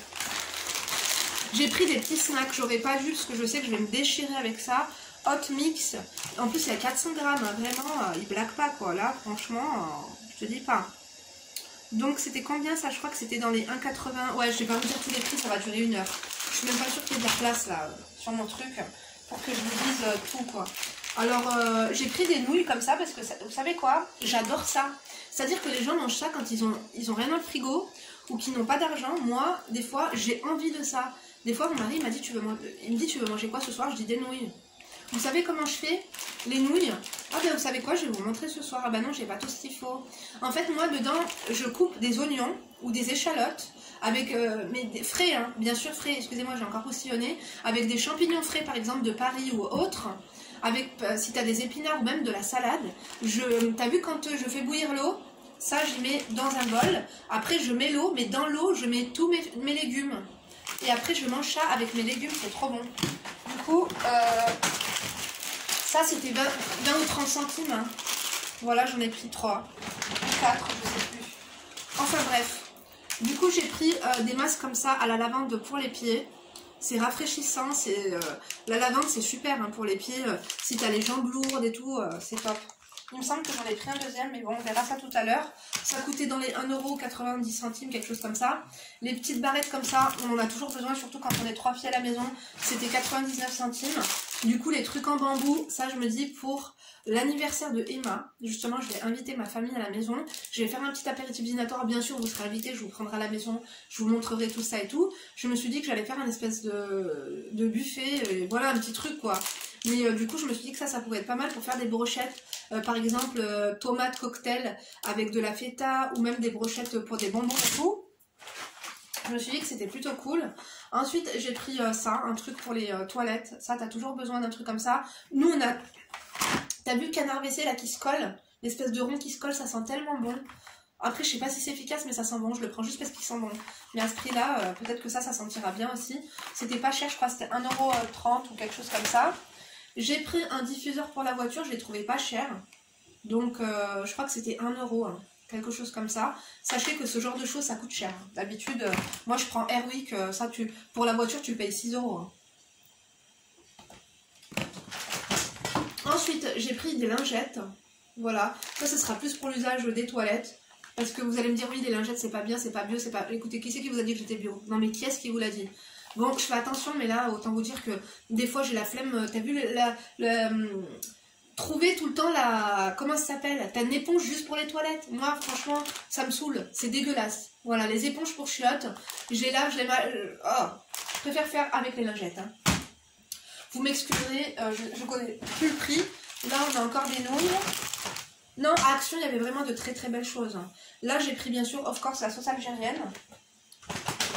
J'ai pris des petits snacks, j'aurais pas vu, parce que je sais que je vais me déchirer avec ça. Hot Mix, en plus il y a 400 grammes, vraiment, il blague pas quoi, là franchement, je te dis pas. Donc c'était combien ça? Je crois que c'était dans les 1,80, ouais je vais pas vous dire tous les prix, ça va durer 1 heure. Je suis même pas sûre qu'il y ait de la place là, sur mon truc, pour que je vous dise tout quoi. Alors j'ai pris des nouilles comme ça, parce que vous savez quoi, j'adore ça. C'est-à-dire que les gens mangent ça quand ils ont rien dans le frigo, ou qu'ils n'ont pas d'argent. Moi, des fois, j'ai envie de ça. Des fois mon mari m'a dit, il me dit tu veux manger quoi ce soir? Je dis des nouilles. Vous savez comment je fais les nouilles? Ah ben vous savez quoi, je vais vous montrer ce soir. Ah ben non, j'ai pas tout ce qu'il faut. En fait moi dedans, je coupe des oignons ou des échalotes avec mais des frais, hein, bien sûr frais, excusez-moi j'ai encore postillonné, avec des champignons frais par exemple de Paris ou autre, avec si tu as des épinards ou même de la salade. T'as vu quand je fais bouillir l'eau, ça j'y mets dans un bol, après je mets l'eau, mais dans l'eau je mets tous mes légumes. Et après je mange ça avec mes légumes, c'est trop bon. Du coup, ça c'était 20 ou 30 centimes. Hein. Voilà, j'en ai pris 3. Ou 4, je sais plus. Enfin bref. Du coup, j'ai pris des masques comme ça à la lavande pour les pieds. C'est rafraîchissant. La lavande, c'est super hein, pour les pieds. Si tu as les jambes lourdes et tout, c'est top. Il me semble que j'en ai pris un deuxième, mais bon, on verra ça tout à l'heure. Ça coûtait dans les 1,90 €, quelque chose comme ça. Les petites barrettes comme ça, on en a toujours besoin, surtout quand on est 3 filles à la maison. C'était 99 centimes. Du coup, les trucs en bambou, ça, je me dis, pour l'anniversaire de Emma. Justement, je vais inviter ma famille à la maison. Je vais faire un petit apéritif dînatoire. Bien sûr, vous serez invités, je vous prendrai à la maison, je vous montrerai tout ça et tout. Je me suis dit que j'allais faire un espèce de buffet, et voilà, un petit truc quoi. Mais du coup, je me suis dit que ça pouvait être pas mal pour faire des brochettes. Par exemple, tomate cocktail avec de la feta ou même des brochettes pour des bonbons et tout. Je me suis dit que c'était plutôt cool. Ensuite, j'ai pris ça, un truc pour les toilettes. Ça, t'as toujours besoin d'un truc comme ça. Nous, on a... T'as vu le canard WC là qui se colle? L'espèce de rond qui se colle, ça sent tellement bon. Après, je sais pas si c'est efficace, mais ça sent bon. Je le prends juste parce qu'il sent bon. Mais à ce prix-là, peut-être que ça sentira bien aussi. C'était pas cher, je crois que c'était 1,30 € ou quelque chose comme ça. J'ai pris un diffuseur pour la voiture, je l'ai trouvé pas cher. Donc, je crois que c'était 1 €. Hein. Quelque chose comme ça. Sachez que ce genre de choses, ça coûte cher. D'habitude, moi je prends Airwick, ça pour la voiture tu payes 6 €. Hein. Ensuite, j'ai pris des lingettes. Voilà. Ça, ce sera plus pour l'usage des toilettes. Parce que vous allez me dire, oui, les lingettes, c'est pas bien, c'est pas bio, c'est pas... Écoutez, qui c'est qui vous a dit que j'étais bio? Non, mais qui est-ce qui vous l'a dit? Bon, je fais attention, mais là, autant vous dire que des fois, j'ai la flemme. T'as vu trouver tout le temps la... Comment ça s'appelle? T'as une éponge juste pour les toilettes. Moi, franchement, ça me saoule. C'est dégueulasse. Voilà, les éponges pour chiottes. J'ai là, je les mal... Oh, je préfère faire avec les lingettes. Hein. Vous m'excuserez, je connais plus le prix. Là, on a encore des nouilles. Non, à Action, il y avait vraiment de très très belles choses. Là, j'ai pris bien sûr, of course, la sauce algérienne.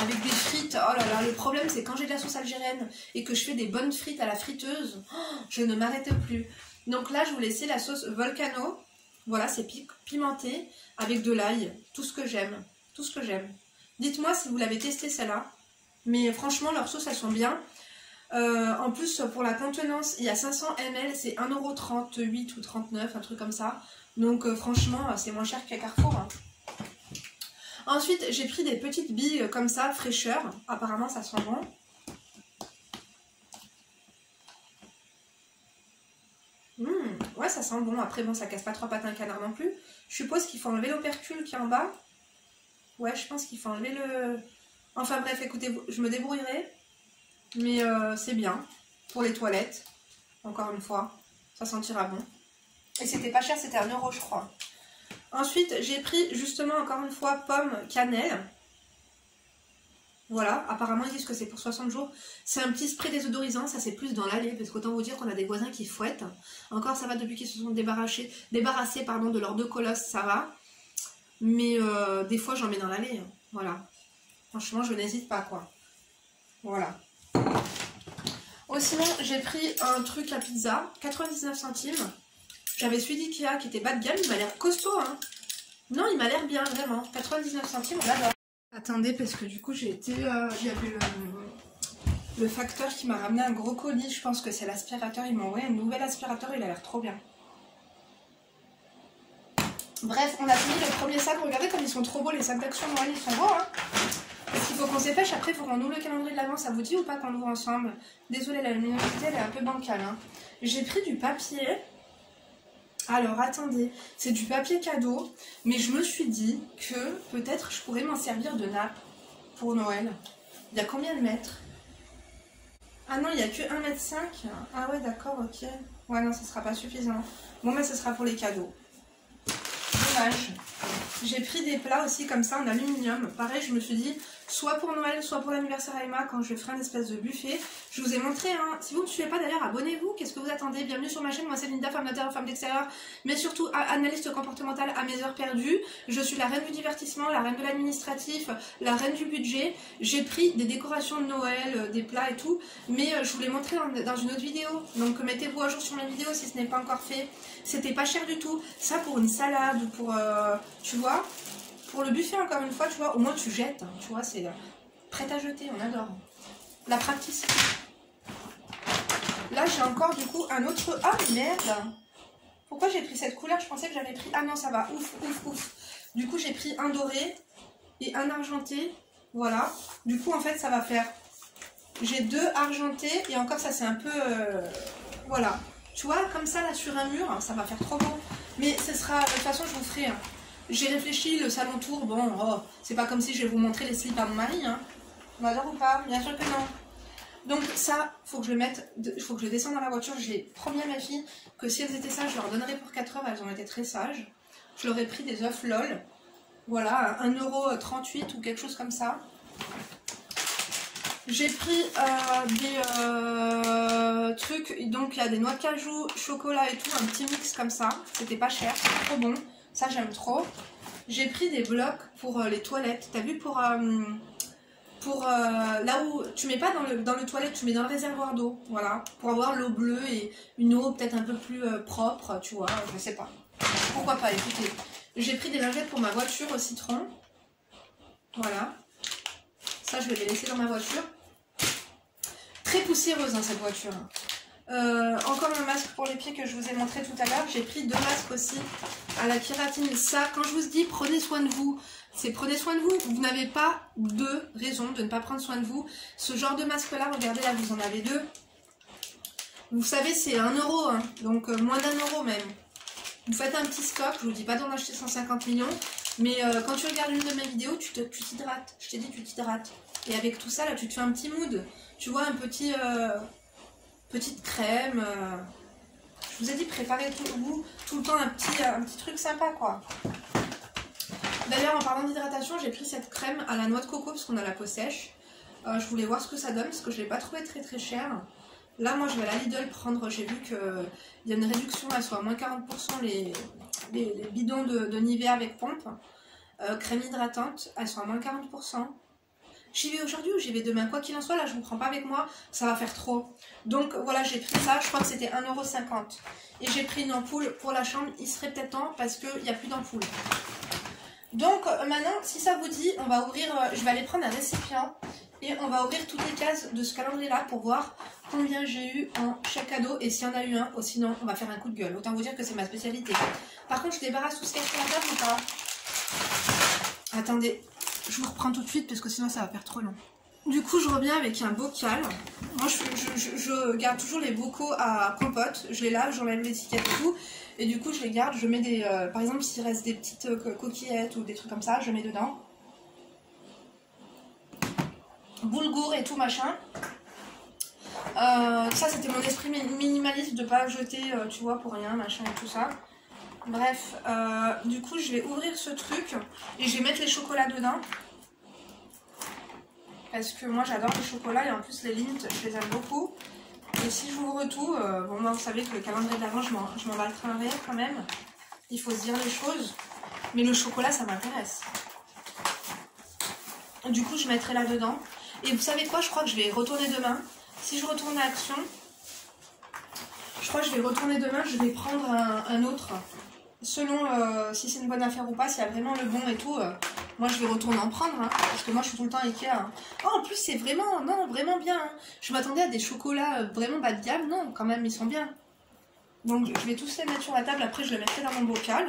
Avec des frites. Oh là là, le problème, c'est quand j'ai de la sauce algérienne et que je fais des bonnes frites à la friteuse, je ne m'arrête plus. Donc là, je vous laissais la sauce Volcano. Voilà, c'est pimenté avec de l'ail. Tout ce que j'aime. Tout ce que j'aime. Dites-moi si vous l'avez testé celle-là. Mais franchement, leurs sauces, elles sont bien. En plus, pour la contenance, il y a 500 ml. C'est 1,38 € ou 39, un truc comme ça. Donc franchement, c'est moins cher qu'à Carrefour. Hein. Ensuite, j'ai pris des petites billes comme ça, fraîcheur. Apparemment, ça sent bon. Ouais, ça sent bon. Après, bon, ça casse pas trois pattes à un canard non plus. Je suppose qu'il faut enlever l'opercule qui est en bas. Ouais, je pense qu'il faut enlever le... Enfin bref, écoutez, je me débrouillerai. Mais c'est bien. Pour les toilettes. Encore une fois. Ça sentira bon. Et c'était pas cher, c'était 1 € je crois. Ensuite, j'ai pris justement encore une fois pomme cannelle. Voilà, apparemment ils disent que c'est pour 60 jours. C'est un petit spray désodorisant, ça c'est plus dans l'allée, parce qu'autant vous dire qu'on a des voisins qui fouettent. Encore ça va depuis qu'ils se sont débarrassés de leurs 2 colosses, ça va. Mais des fois j'en mets dans l'allée, hein. Voilà. Franchement, je n'hésite pas quoi. Voilà. Oh, sinon, j'ai pris un truc à pizza, 99 centimes. J'avais celui d'Ikea qui était bas de gamme, il m'a l'air costaud, hein. Non, il m'a l'air bien, vraiment. 99 centimes, on l'adore. Attendez, parce que du coup, j'ai été... il y avait le facteur qui m'a ramené un gros colis. Je pense que c'est l'aspirateur. Il m'a envoyé un nouvel aspirateur, il a l'air trop bien. Bref, on a fini le premier sac. Regardez comme ils sont trop beaux, les sacs d'Action Noël, ils sont beaux, hein. Parce qu'il faut qu'on se dépêche, après il faut qu'on ouvre le calendrier de l'avant. Ça vous dit ou pas qu'on l'ouvre ensemble? Désolée, la luminosité, elle est un peu bancale, hein. J'ai pris du papier... Alors attendez, c'est du papier cadeau, mais je me suis dit que peut-être je pourrais m'en servir de nappe pour Noël. Il y a combien de mètres? Ah non, il n'y a que 1,5 m. Ah ouais, d'accord, ok. Ouais, non, ça sera pas suffisant. Bon, mais ce sera pour les cadeaux. Dommage. J'ai pris des plats aussi comme ça en aluminium. Pareil, je me suis dit, soit pour Noël, soit pour l'anniversaire à Emma, quand je ferai un espèce de buffet. Je vous ai montré, hein. Si vous ne me suivez pas d'ailleurs, abonnez-vous. Qu'est-ce que vous attendez? Bienvenue sur ma chaîne. Moi, c'est Linda, femme d'intérieur, femme d'extérieur, mais surtout analyste comportementale à mes heures perdues. Je suis la reine du divertissement, la reine de l'administratif, la reine du budget. J'ai pris des décorations de Noël, des plats et tout, mais je vous l'ai montré dans une autre vidéo. Donc mettez-vous à jour sur mes vidéos si ce n'est pas encore fait. C'était pas cher du tout. Ça pour une salade ou pour, tu vois, pour le buffet encore une fois, tu vois, au moins tu jettes, hein, tu vois, c'est prêt à jeter, on adore. La praticité. Là j'ai encore du coup un autre... Ah merde! Pourquoi j'ai pris cette couleur? Je pensais que j'avais pris... Ah non, ça va, ouf, ouf, ouf. Du coup j'ai pris un doré et un argenté, voilà. Du coup en fait ça va faire... J'ai 2 argentés et encore ça c'est un peu... voilà. Tu vois, comme ça là sur un mur, ça va faire trop beau. Mais ce sera... De toute façon je vous ferai... Hein. J'ai réfléchi, le salon tour, bon, oh, c'est pas comme si je vais vous montrer les slips à mon mari, hein. On adore ou pas? Bien sûr que non. Donc ça, faut que je le mette, faut que je le descende dans la voiture. J'ai promis à ma fille que si elles étaient sages, je leur donnerais pour 4 heures. Elles ont été très sages. Je leur ai pris des œufs LOL. Voilà, 1,38 € ou quelque chose comme ça. J'ai pris des trucs, donc il y a des noix de cajou, chocolat et tout, un petit mix comme ça. C'était pas cher, c'est trop bon. Ça j'aime trop. J'ai pris des blocs pour les toilettes. T'as vu pour là où tu mets pas dans le toilette, tu mets dans le réservoir d'eau. Voilà, pour avoir l'eau bleue et une eau peut-être un peu plus propre, tu vois, je sais pas. Pourquoi pas, écoutez. J'ai pris des lingettes pour ma voiture au citron. Voilà. Ça, je vais les laisser dans ma voiture. Très poussiéreuse, hein, cette voiture. Encore un masque pour les pieds que je vous ai montré tout à l'heure. J'ai pris 2 masques aussi à la kératine. Ça, quand je vous dis prenez soin de vous, c'est prenez soin de vous. Vous n'avez pas de raison de ne pas prendre soin de vous. Ce genre de masque-là, regardez là, vous en avez 2. Vous savez, c'est 1 €, hein, donc moins d'1 € même. Vous faites un petit stock, je vous dis pas d'en acheter 150 millions, mais quand tu regardes une de mes vidéos, tu t'hydrates. Je t'ai dit, tu t'hydrates. Et avec tout ça, là, tu te fais un petit mood. Tu vois, un petit... petite crème. Je vous ai dit, préparez tout le temps un petit truc sympa, quoi. D'ailleurs, en parlant d'hydratation, j'ai pris cette crème à la noix de coco, parce qu'on a la peau sèche. Je voulais voir ce que ça donne, parce que je ne l'ai pas trouvé très très cher. Là, moi, je vais à la Lidl prendre, j'ai vu qu'il y a une réduction, elles sont à moins 40% les bidons de Nivea avec pompe. Crème hydratante, elles sont à moins 40%. J'y vais aujourd'hui ou j'y vais demain? Quoi qu'il en soit, là, je ne vous prends pas avec moi, ça va faire trop. Donc, voilà, j'ai pris ça, je crois que c'était 1,50 €. Et j'ai pris une ampoule pour la chambre, il serait peut-être temps parce qu'il n'y a plus d'ampoule. Donc, maintenant, si ça vous dit, on va ouvrir, je vais aller prendre un récipient. Et on va ouvrir toutes les cases de ce calendrier-là pour voir combien j'ai eu en chèque cadeau et s'il y en a eu un. Ou sinon, on va faire un coup de gueule. Autant vous dire que c'est ma spécialité. Par contre, je débarrasse tout ce qu'il y a sur la table ou pas? Attendez, je vous reprends tout de suite parce que sinon ça va faire trop long. Du coup, je reviens avec un bocal. Moi, je garde toujours les bocaux à compote. Je les lave, j'enlève l'étiquette et tout. Et du coup, je les garde. Je mets des... par exemple, s'il reste des petites coquillettes ou des trucs comme ça, je mets dedans. Boulgour et tout machin. Ça c'était mon esprit minimaliste de pas jeter tu vois pour rien machin et tout ça. Bref, du coup je vais ouvrir ce truc et je vais mettre les chocolats dedans parce que moi j'adore les chocolats et en plus les Lindt je les aime beaucoup. Et si j'ouvre tout, bon moi vous savez que le calendrier de l'Avent je m'en bats le train arrière quand même. Il faut se dire les choses, mais le chocolat ça m'intéresse. Du coup je mettrai là dedans. Et vous savez quoi, je crois que je vais retourner demain. Si je retourne à Action, je crois que je vais retourner demain, je vais prendre un autre. Selon si c'est une bonne affaire ou pas, s'il y a vraiment le bon et tout, moi je vais retourner en prendre. Hein, parce que moi je suis tout le temps Ikea. Hein. Oh, en plus c'est vraiment, non, vraiment bien. Hein. Je m'attendais à des chocolats vraiment bas de gamme. Non, quand même, ils sont bien. Donc je vais tous les mettre sur la table, après je les mettrai dans mon bocal.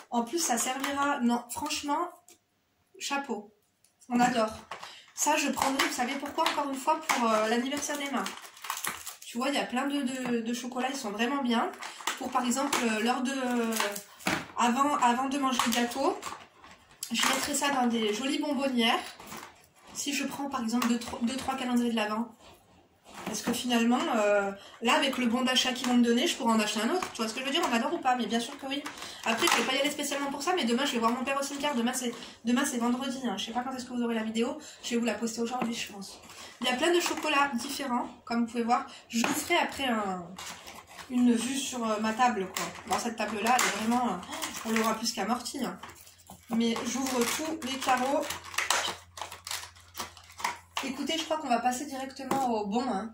En plus ça servira, non, franchement, chapeau. On adore. Ça, je prendrai, vous savez pourquoi, encore une fois, pour l'anniversaire d'Emma. Tu vois, il y a plein de chocolats, ils sont vraiment bien. Pour, par exemple, l'heure de... Avant de manger le gâteau, je mettrai ça dans des jolies bonbonnières. Si je prends, par exemple, 2-3 calendriers de l'Avent. Parce que finalement, là, avec le bon d'achat qu'ils vont me donner, je pourrais en acheter un autre. Tu vois ce que je veux dire? On adore ou pas? Mais bien sûr que oui. Après, je vais pas y aller spécialement pour ça, mais demain, je vais voir mon père au cimetière. Demain, c'est vendredi. Hein. Je sais pas quand est-ce que vous aurez la vidéo. Je vais vous la poster aujourd'hui, je pense. Il y a plein de chocolats différents, comme vous pouvez voir. Je vous ferai après une vue sur ma table, quoi. Bon, cette table-là, elle est vraiment... on l'aura plus qu'amortie. Hein. Mais j'ouvre tous les carreaux. Écoutez, je crois qu'on va passer directement au bon. Hein.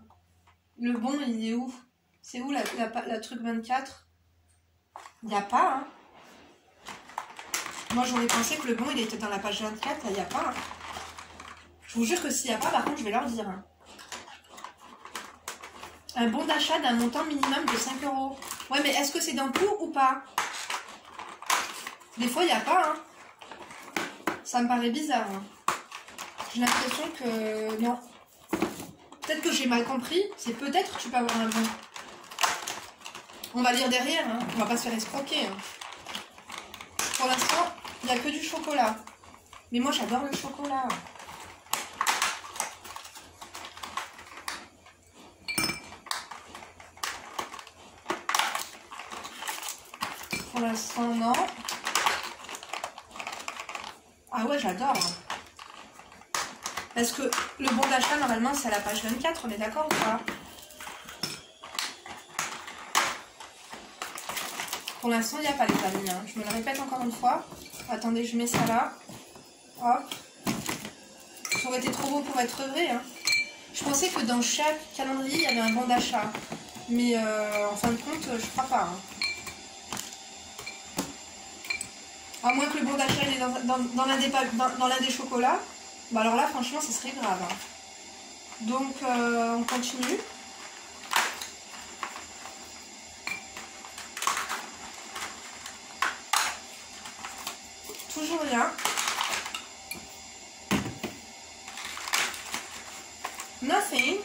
Le bon, il est où? C'est où la truc 24? Il n'y a pas. Hein. Moi, j'aurais pensé que le bon, il était dans la page 24. Là, il n'y a pas. Hein. Je vous jure que s'il n'y a pas, par contre, je vais leur dire. Hein. Un bon d'achat d'un montant minimum de 5 €. Ouais, mais est-ce que c'est dans tout ou pas? Des fois, il n'y a pas. Hein. Ça me paraît bizarre. Hein. J'ai l'impression que... non. Peut-être que j'ai mal compris. C'est peut-être que tu peux avoir un bon. On va lire derrière. Hein. On va pas se faire escroquer. Hein. Pour l'instant, il n'y a que du chocolat. Mais moi, j'adore le chocolat. pour l'instant, non. Ah ouais, j'adore. Parce que le bon d'achat, normalement, c'est à la page 24, on est d'accord ou pas? Pour l'instant, il n'y a pas les amis. Hein. Je me le répète encore une fois. Attendez, je mets ça là. Hop. Ça aurait été trop beau pour être vrai. Hein. Je pensais que dans chaque calendrier, il y avait un bon d'achat. Mais en fin de compte, je crois pas. Hein. À moins que le bon d'achat est dans l'un des chocolats. Bah alors là, franchement, ce serait grave. Hein. Donc, on continue. Toujours rien. Nothing.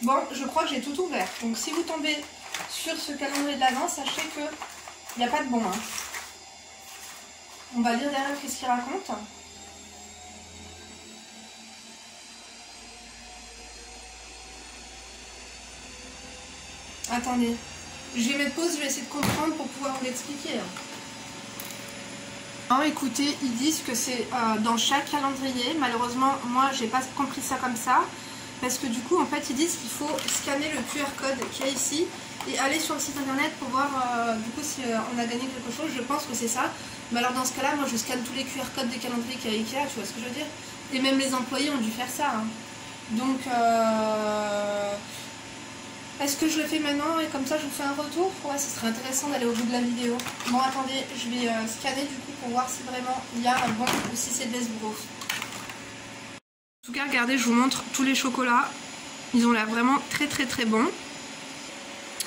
Bon, je crois que j'ai tout ouvert. Donc si vous tombez sur ce calendrier de l'Avent, sachez que il n'y a pas de bon. Hein. On va lire derrière qu'est-ce qu'il raconte. Attendez. Je vais mettre pause, je vais essayer de comprendre pour pouvoir vous l'expliquer. Alors, écoutez, ils disent que c'est dans chaque calendrier. Malheureusement, moi, j'ai pas compris ça comme ça. Parce que du coup, en fait, ils disent qu'il faut scanner le QR code qu'il y a ici et aller sur le site internet pour voir du coup si on a gagné quelque chose. Je pense que c'est ça. Mais alors dans ce cas-là, moi, je scanne tous les QR codes des calendriers qu'il y a Ikea, tu vois ce que je veux dire? Et même les employés ont dû faire ça. Hein. Donc, est-ce que je le fais maintenant et comme ça je vous fais un retour? Ouais, ce serait intéressant d'aller au bout de la vidéo. Bon, attendez, je vais scanner du coup pour voir si vraiment il y a un bon ou si c'est de l'esbrouf. En tout cas, regardez, je vous montre tous les chocolats. Ils ont l'air vraiment très très très bons.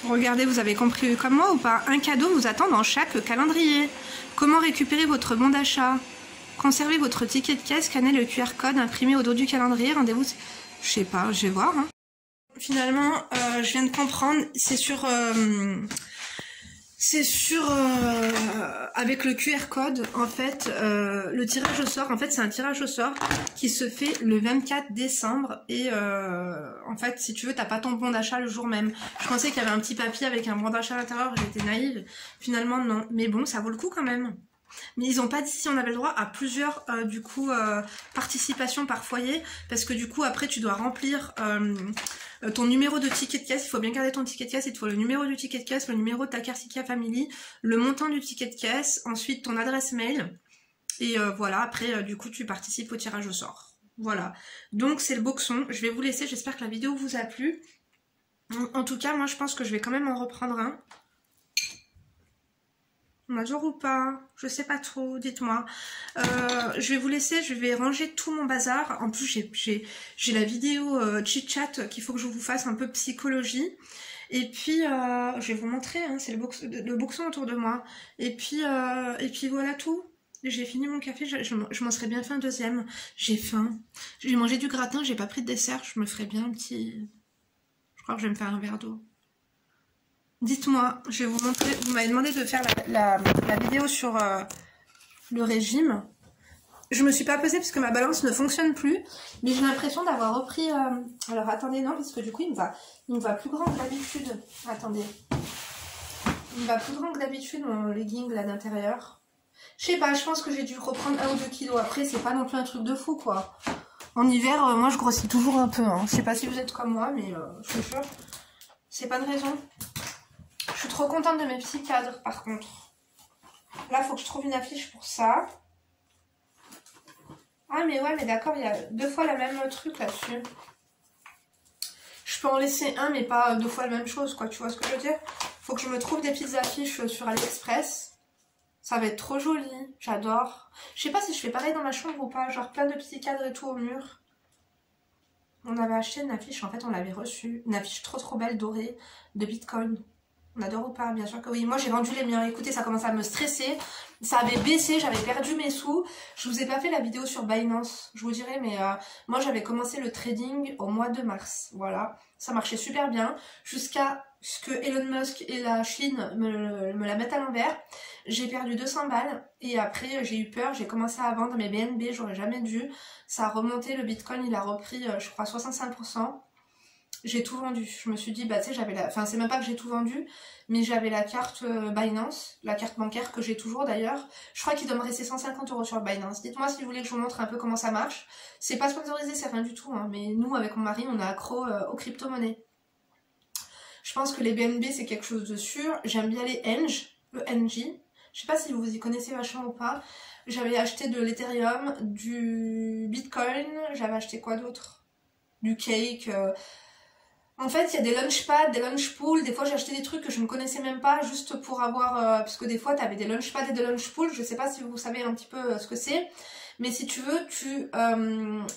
Regardez, vous avez compris comme moi ou pas? Un cadeau vous attend dans chaque calendrier. Comment récupérer votre bon d'achat? Conservez votre ticket de caisse, scannez le QR code imprimé au dos du calendrier. Rendez-vous... Je sais pas, je vais voir. Hein. Finalement, je viens de comprendre. C'est sur... avec le QR code, en fait, le tirage au sort, en fait, c'est un tirage au sort qui se fait le 24 décembre et en fait, si tu veux, t'as pas ton bon d'achat le jour même. Je pensais qu'il y avait un petit papier avec un bon d'achat à l'intérieur, j'étais naïve. Finalement, non. Mais bon, ça vaut le coup quand même. Mais ils n'ont pas dit si on avait le droit à plusieurs du coup participations par foyer, parce que du coup après tu dois remplir ton numéro de ticket de caisse. Il faut bien garder ton ticket de caisse, il te faut le numéro du ticket de caisse, le numéro de ta carte Ikea Family, le montant du ticket de caisse, ensuite ton adresse mail et voilà, après du coup tu participes au tirage au sort. Voilà, donc c'est le boxon. Je vais vous laisser, j'espère que la vidéo vous a plu. En tout cas, moi je pense que je vais quand même en reprendre un. Major ou pas? Je sais pas trop, dites-moi. Je vais vous laisser, je vais ranger tout mon bazar. En plus, j'ai la vidéo chit-chat qu'il faut que je vous fasse un peu psychologie. Et puis, je vais vous montrer, hein, c'est le boxon autour de moi. Et puis voilà tout. J'ai fini mon café, je m'en serais bien fait un deuxième. J'ai faim. J'ai mangé du gratin, j'ai pas pris de dessert. Je me ferais bien un petit... Je crois que je vais me faire un verre d'eau. Dites-moi, je vais vous montrer, vous m'avez demandé de faire la vidéo sur le régime. Je me suis pas pesée parce que ma balance ne fonctionne plus, mais j'ai l'impression d'avoir repris... Alors attendez, non, parce que du coup il me va plus grand que d'habitude. Attendez. Il me va plus grand que d'habitude mon legging là d'intérieur. Je sais pas, je pense que j'ai dû reprendre 1 ou 2 kilos. Après, c'est pas non plus un truc de fou quoi. En hiver, moi je grossis toujours un peu. Hein. Je sais pas si vous êtes comme moi, mais je vous jure, c'est pas de raison. Je suis trop contente de mes petits cadres par contre. Là, il faut que je trouve une affiche pour ça. Ah mais ouais, mais d'accord, il y a 2 fois la même truc là-dessus. Je peux en laisser un, mais pas 2 fois la même chose, quoi. Tu vois ce que je veux dire? Faut que je me trouve des petites affiches sur AliExpress. Ça va être trop joli, j'adore. Je sais pas si je fais pareil dans ma chambre ou pas. Genre plein de petits cadres et tout au mur. On avait acheté une affiche, en fait on l'avait reçue. Une affiche trop belle, dorée, de Bitcoin. On adore ou pas? Bien sûr que oui. Moi j'ai vendu les miens. Écoutez, ça commence à me stresser. Ça avait baissé, j'avais perdu mes sous. Je vous ai pas fait la vidéo sur Binance, je vous dirais, mais moi j'avais commencé le trading au mois de mars. Voilà, ça marchait super bien. Jusqu'à ce que Elon Musk et la Chine me la mettent à l'envers. J'ai perdu 200 balles et après j'ai eu peur. J'ai commencé à vendre mes BNB, j'aurais jamais dû. Ça a remonté, le Bitcoin il a repris, je crois, 65%. j'ai tout vendu. Je me suis dit, bah tu sais, j'avais la... Enfin, c'est même pas que j'ai tout vendu, mais j'avais la carte Binance, la carte bancaire que j'ai toujours d'ailleurs. Je crois qu'il doit me rester 150 € sur le Binance. Dites-moi si vous voulez que je vous montre un peu comment ça marche. C'est pas sponsorisé, c'est rien du tout, hein, mais nous, avec mon mari, on est accro aux crypto-monnaies. Je pense que les BNB, c'est quelque chose de sûr. J'aime bien les Engie, le NG. Je sais pas si vous y connaissez vachement ou pas. J'avais acheté de l'Ethereum, du Bitcoin, j'avais acheté quoi d'autre? Du Cake... En fait, il y a des launchpads, des launchpools. Des fois, j'ai acheté des trucs que je ne connaissais même pas juste pour avoir... parce que des fois, tu avais des launchpads et des launchpools. Je sais pas si vous savez un petit peu ce que c'est. Mais si tu veux, tu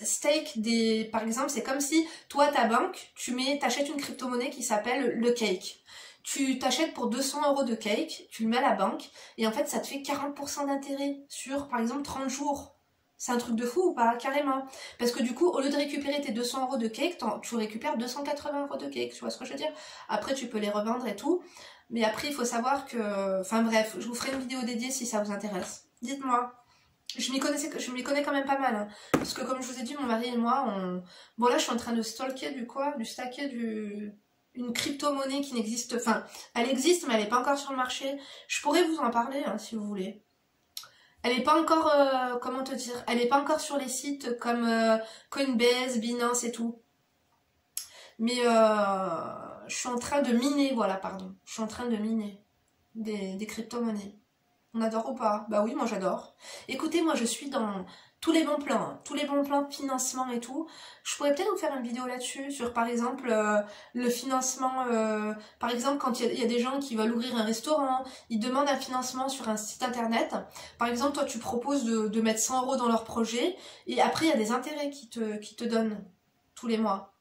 stake des... Par exemple, c'est comme si, toi, ta banque, t'achètes une crypto-monnaie qui s'appelle le Cake. Tu t'achètes pour 200 € de Cake, tu le mets à la banque. Et en fait, ça te fait 40% d'intérêt sur, par exemple, 30 jours. C'est un truc de fou ou pas? Carrément. Parce que du coup, au lieu de récupérer tes 200 € de cake, tu récupères 280 € de cake. Tu vois ce que je veux dire? Après, tu peux les revendre et tout. Mais après, il faut savoir que... Enfin bref, je vous ferai une vidéo dédiée si ça vous intéresse. Dites-moi. Je m'y connais quand même pas mal. Hein. Parce que comme je vous ai dit, mon mari et moi, on... Bon là, je suis en train de stacker une crypto-monnaie qui n'existe... Enfin, elle existe, mais elle n'est pas encore sur le marché. Je pourrais vous en parler, hein, si vous voulez. Elle n'est pas encore, comment te dire, elle n'est pas encore sur les sites comme Coinbase, Binance et tout. Mais je suis en train de miner, voilà, pardon. Je suis en train de miner des crypto-monnaies. On adore ou pas? Bah oui, moi j'adore. Écoutez, moi je suis dans tous les bons plans, hein, tous les bons plans de financement et tout. Je pourrais peut-être vous faire une vidéo là-dessus, sur par exemple le financement, par exemple quand il y a des gens qui veulent ouvrir un restaurant, ils demandent un financement sur un site internet. Par exemple, toi tu proposes de mettre 100 € dans leur projet, et après il y a des intérêts qui te donnent tous les mois.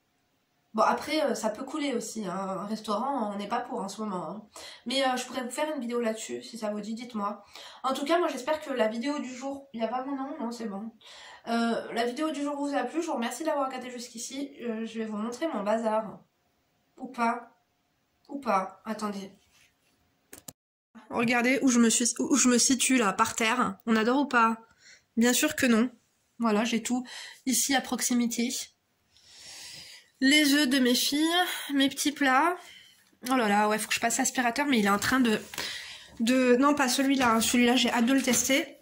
Bon après ça peut couler aussi, hein. Un restaurant on n'est pas pour en ce moment. Hein. Mais je pourrais vous faire une vidéo là-dessus si ça vous dit, dites-moi. En tout cas moi j'espère que la vidéo du jour, il n'y a pas mon nom, non c'est bon. La vidéo du jour vous a plu, je vous remercie d'avoir regardé jusqu'ici. Je vais vous montrer mon bazar. Ou pas. Ou pas, attendez. Regardez où je me situe là, par terre. On adore ou pas? Bien sûr que non. Voilà, j'ai tout ici à proximité. Les œufs de mes filles, mes petits plats. Oh là là, ouais, faut que je passe l'aspirateur, mais il est en train de... Non, pas celui-là, hein. Celui-là, j'ai hâte de le tester.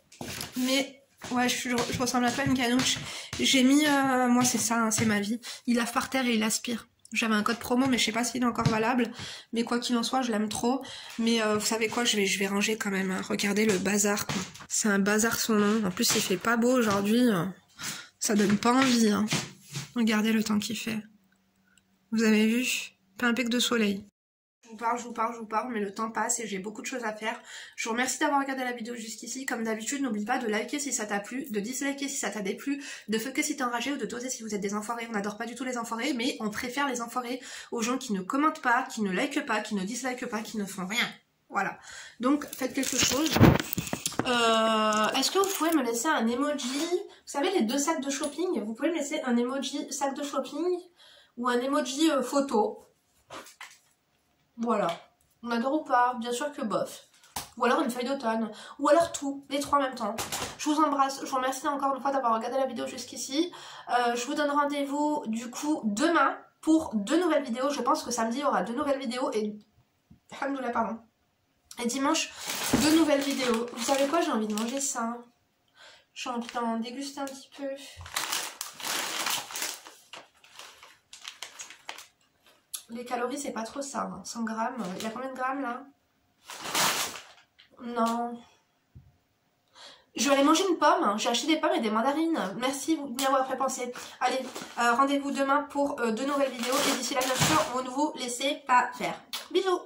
Mais, ouais, je ressemble un peu à une canouche. J'ai mis... moi, c'est ça, hein, c'est ma vie. Il lave par terre et il aspire. J'avais un code promo, mais je sais pas s'il est encore valable. Mais quoi qu'il en soit, je l'aime trop. Mais vous savez quoi, je vais ranger quand même. Hein. Regardez le bazar, quoi. C'est un bazar son nom. En plus, il fait pas beau aujourd'hui. Ça donne pas envie. Hein. Regardez le temps qu'il fait. Vous avez vu? Pas un pec de soleil. Je vous parle, mais le temps passe et j'ai beaucoup de choses à faire. Je vous remercie d'avoir regardé la vidéo jusqu'ici. Comme d'habitude, n'oublie pas de liker si ça t'a plu, de disliker si ça t'a déplu, de fucker si t'es enragé ou de doser si vous êtes des enfoirés. On n'adore pas du tout les enfoirés, mais on préfère les enfoirés aux gens qui ne commentent pas, qui ne likent pas, qui ne dislikent pas, qui ne font rien. Voilà. Donc, faites quelque chose. Est-ce que vous pouvez me laisser un emoji? Vous savez, les 2 sacs de shopping, vous pouvez me laisser un emoji sac de shopping ou un emoji photo. Voilà. On adore ou pas? Bien sûr que bof. Ou alors une feuille d'automne. Ou alors tout. Les 3 en même temps. Je vous embrasse. Je vous remercie encore une fois d'avoir regardé la vidéo jusqu'ici. Je vous donne rendez-vous du coup demain pour 2 nouvelles vidéos. Je pense que samedi il y aura 2 nouvelles vidéos et... Alhamdoulilah, pardon. Et dimanche, 2 nouvelles vidéos. Vous savez quoi? J'ai envie de manger ça. J'ai envie d'en déguster un petit peu. Les calories, c'est pas trop ça. Hein. 100 grammes. Il y a combien de grammes là? Non. Je vais aller manger une pomme. J'ai acheté des pommes et des mandarines. Merci de m'y avoir fait penser. Allez, rendez-vous demain pour 2 nouvelles vidéos. Et d'ici là, bien sûr, vous ne vous laissez pas faire. Bisous.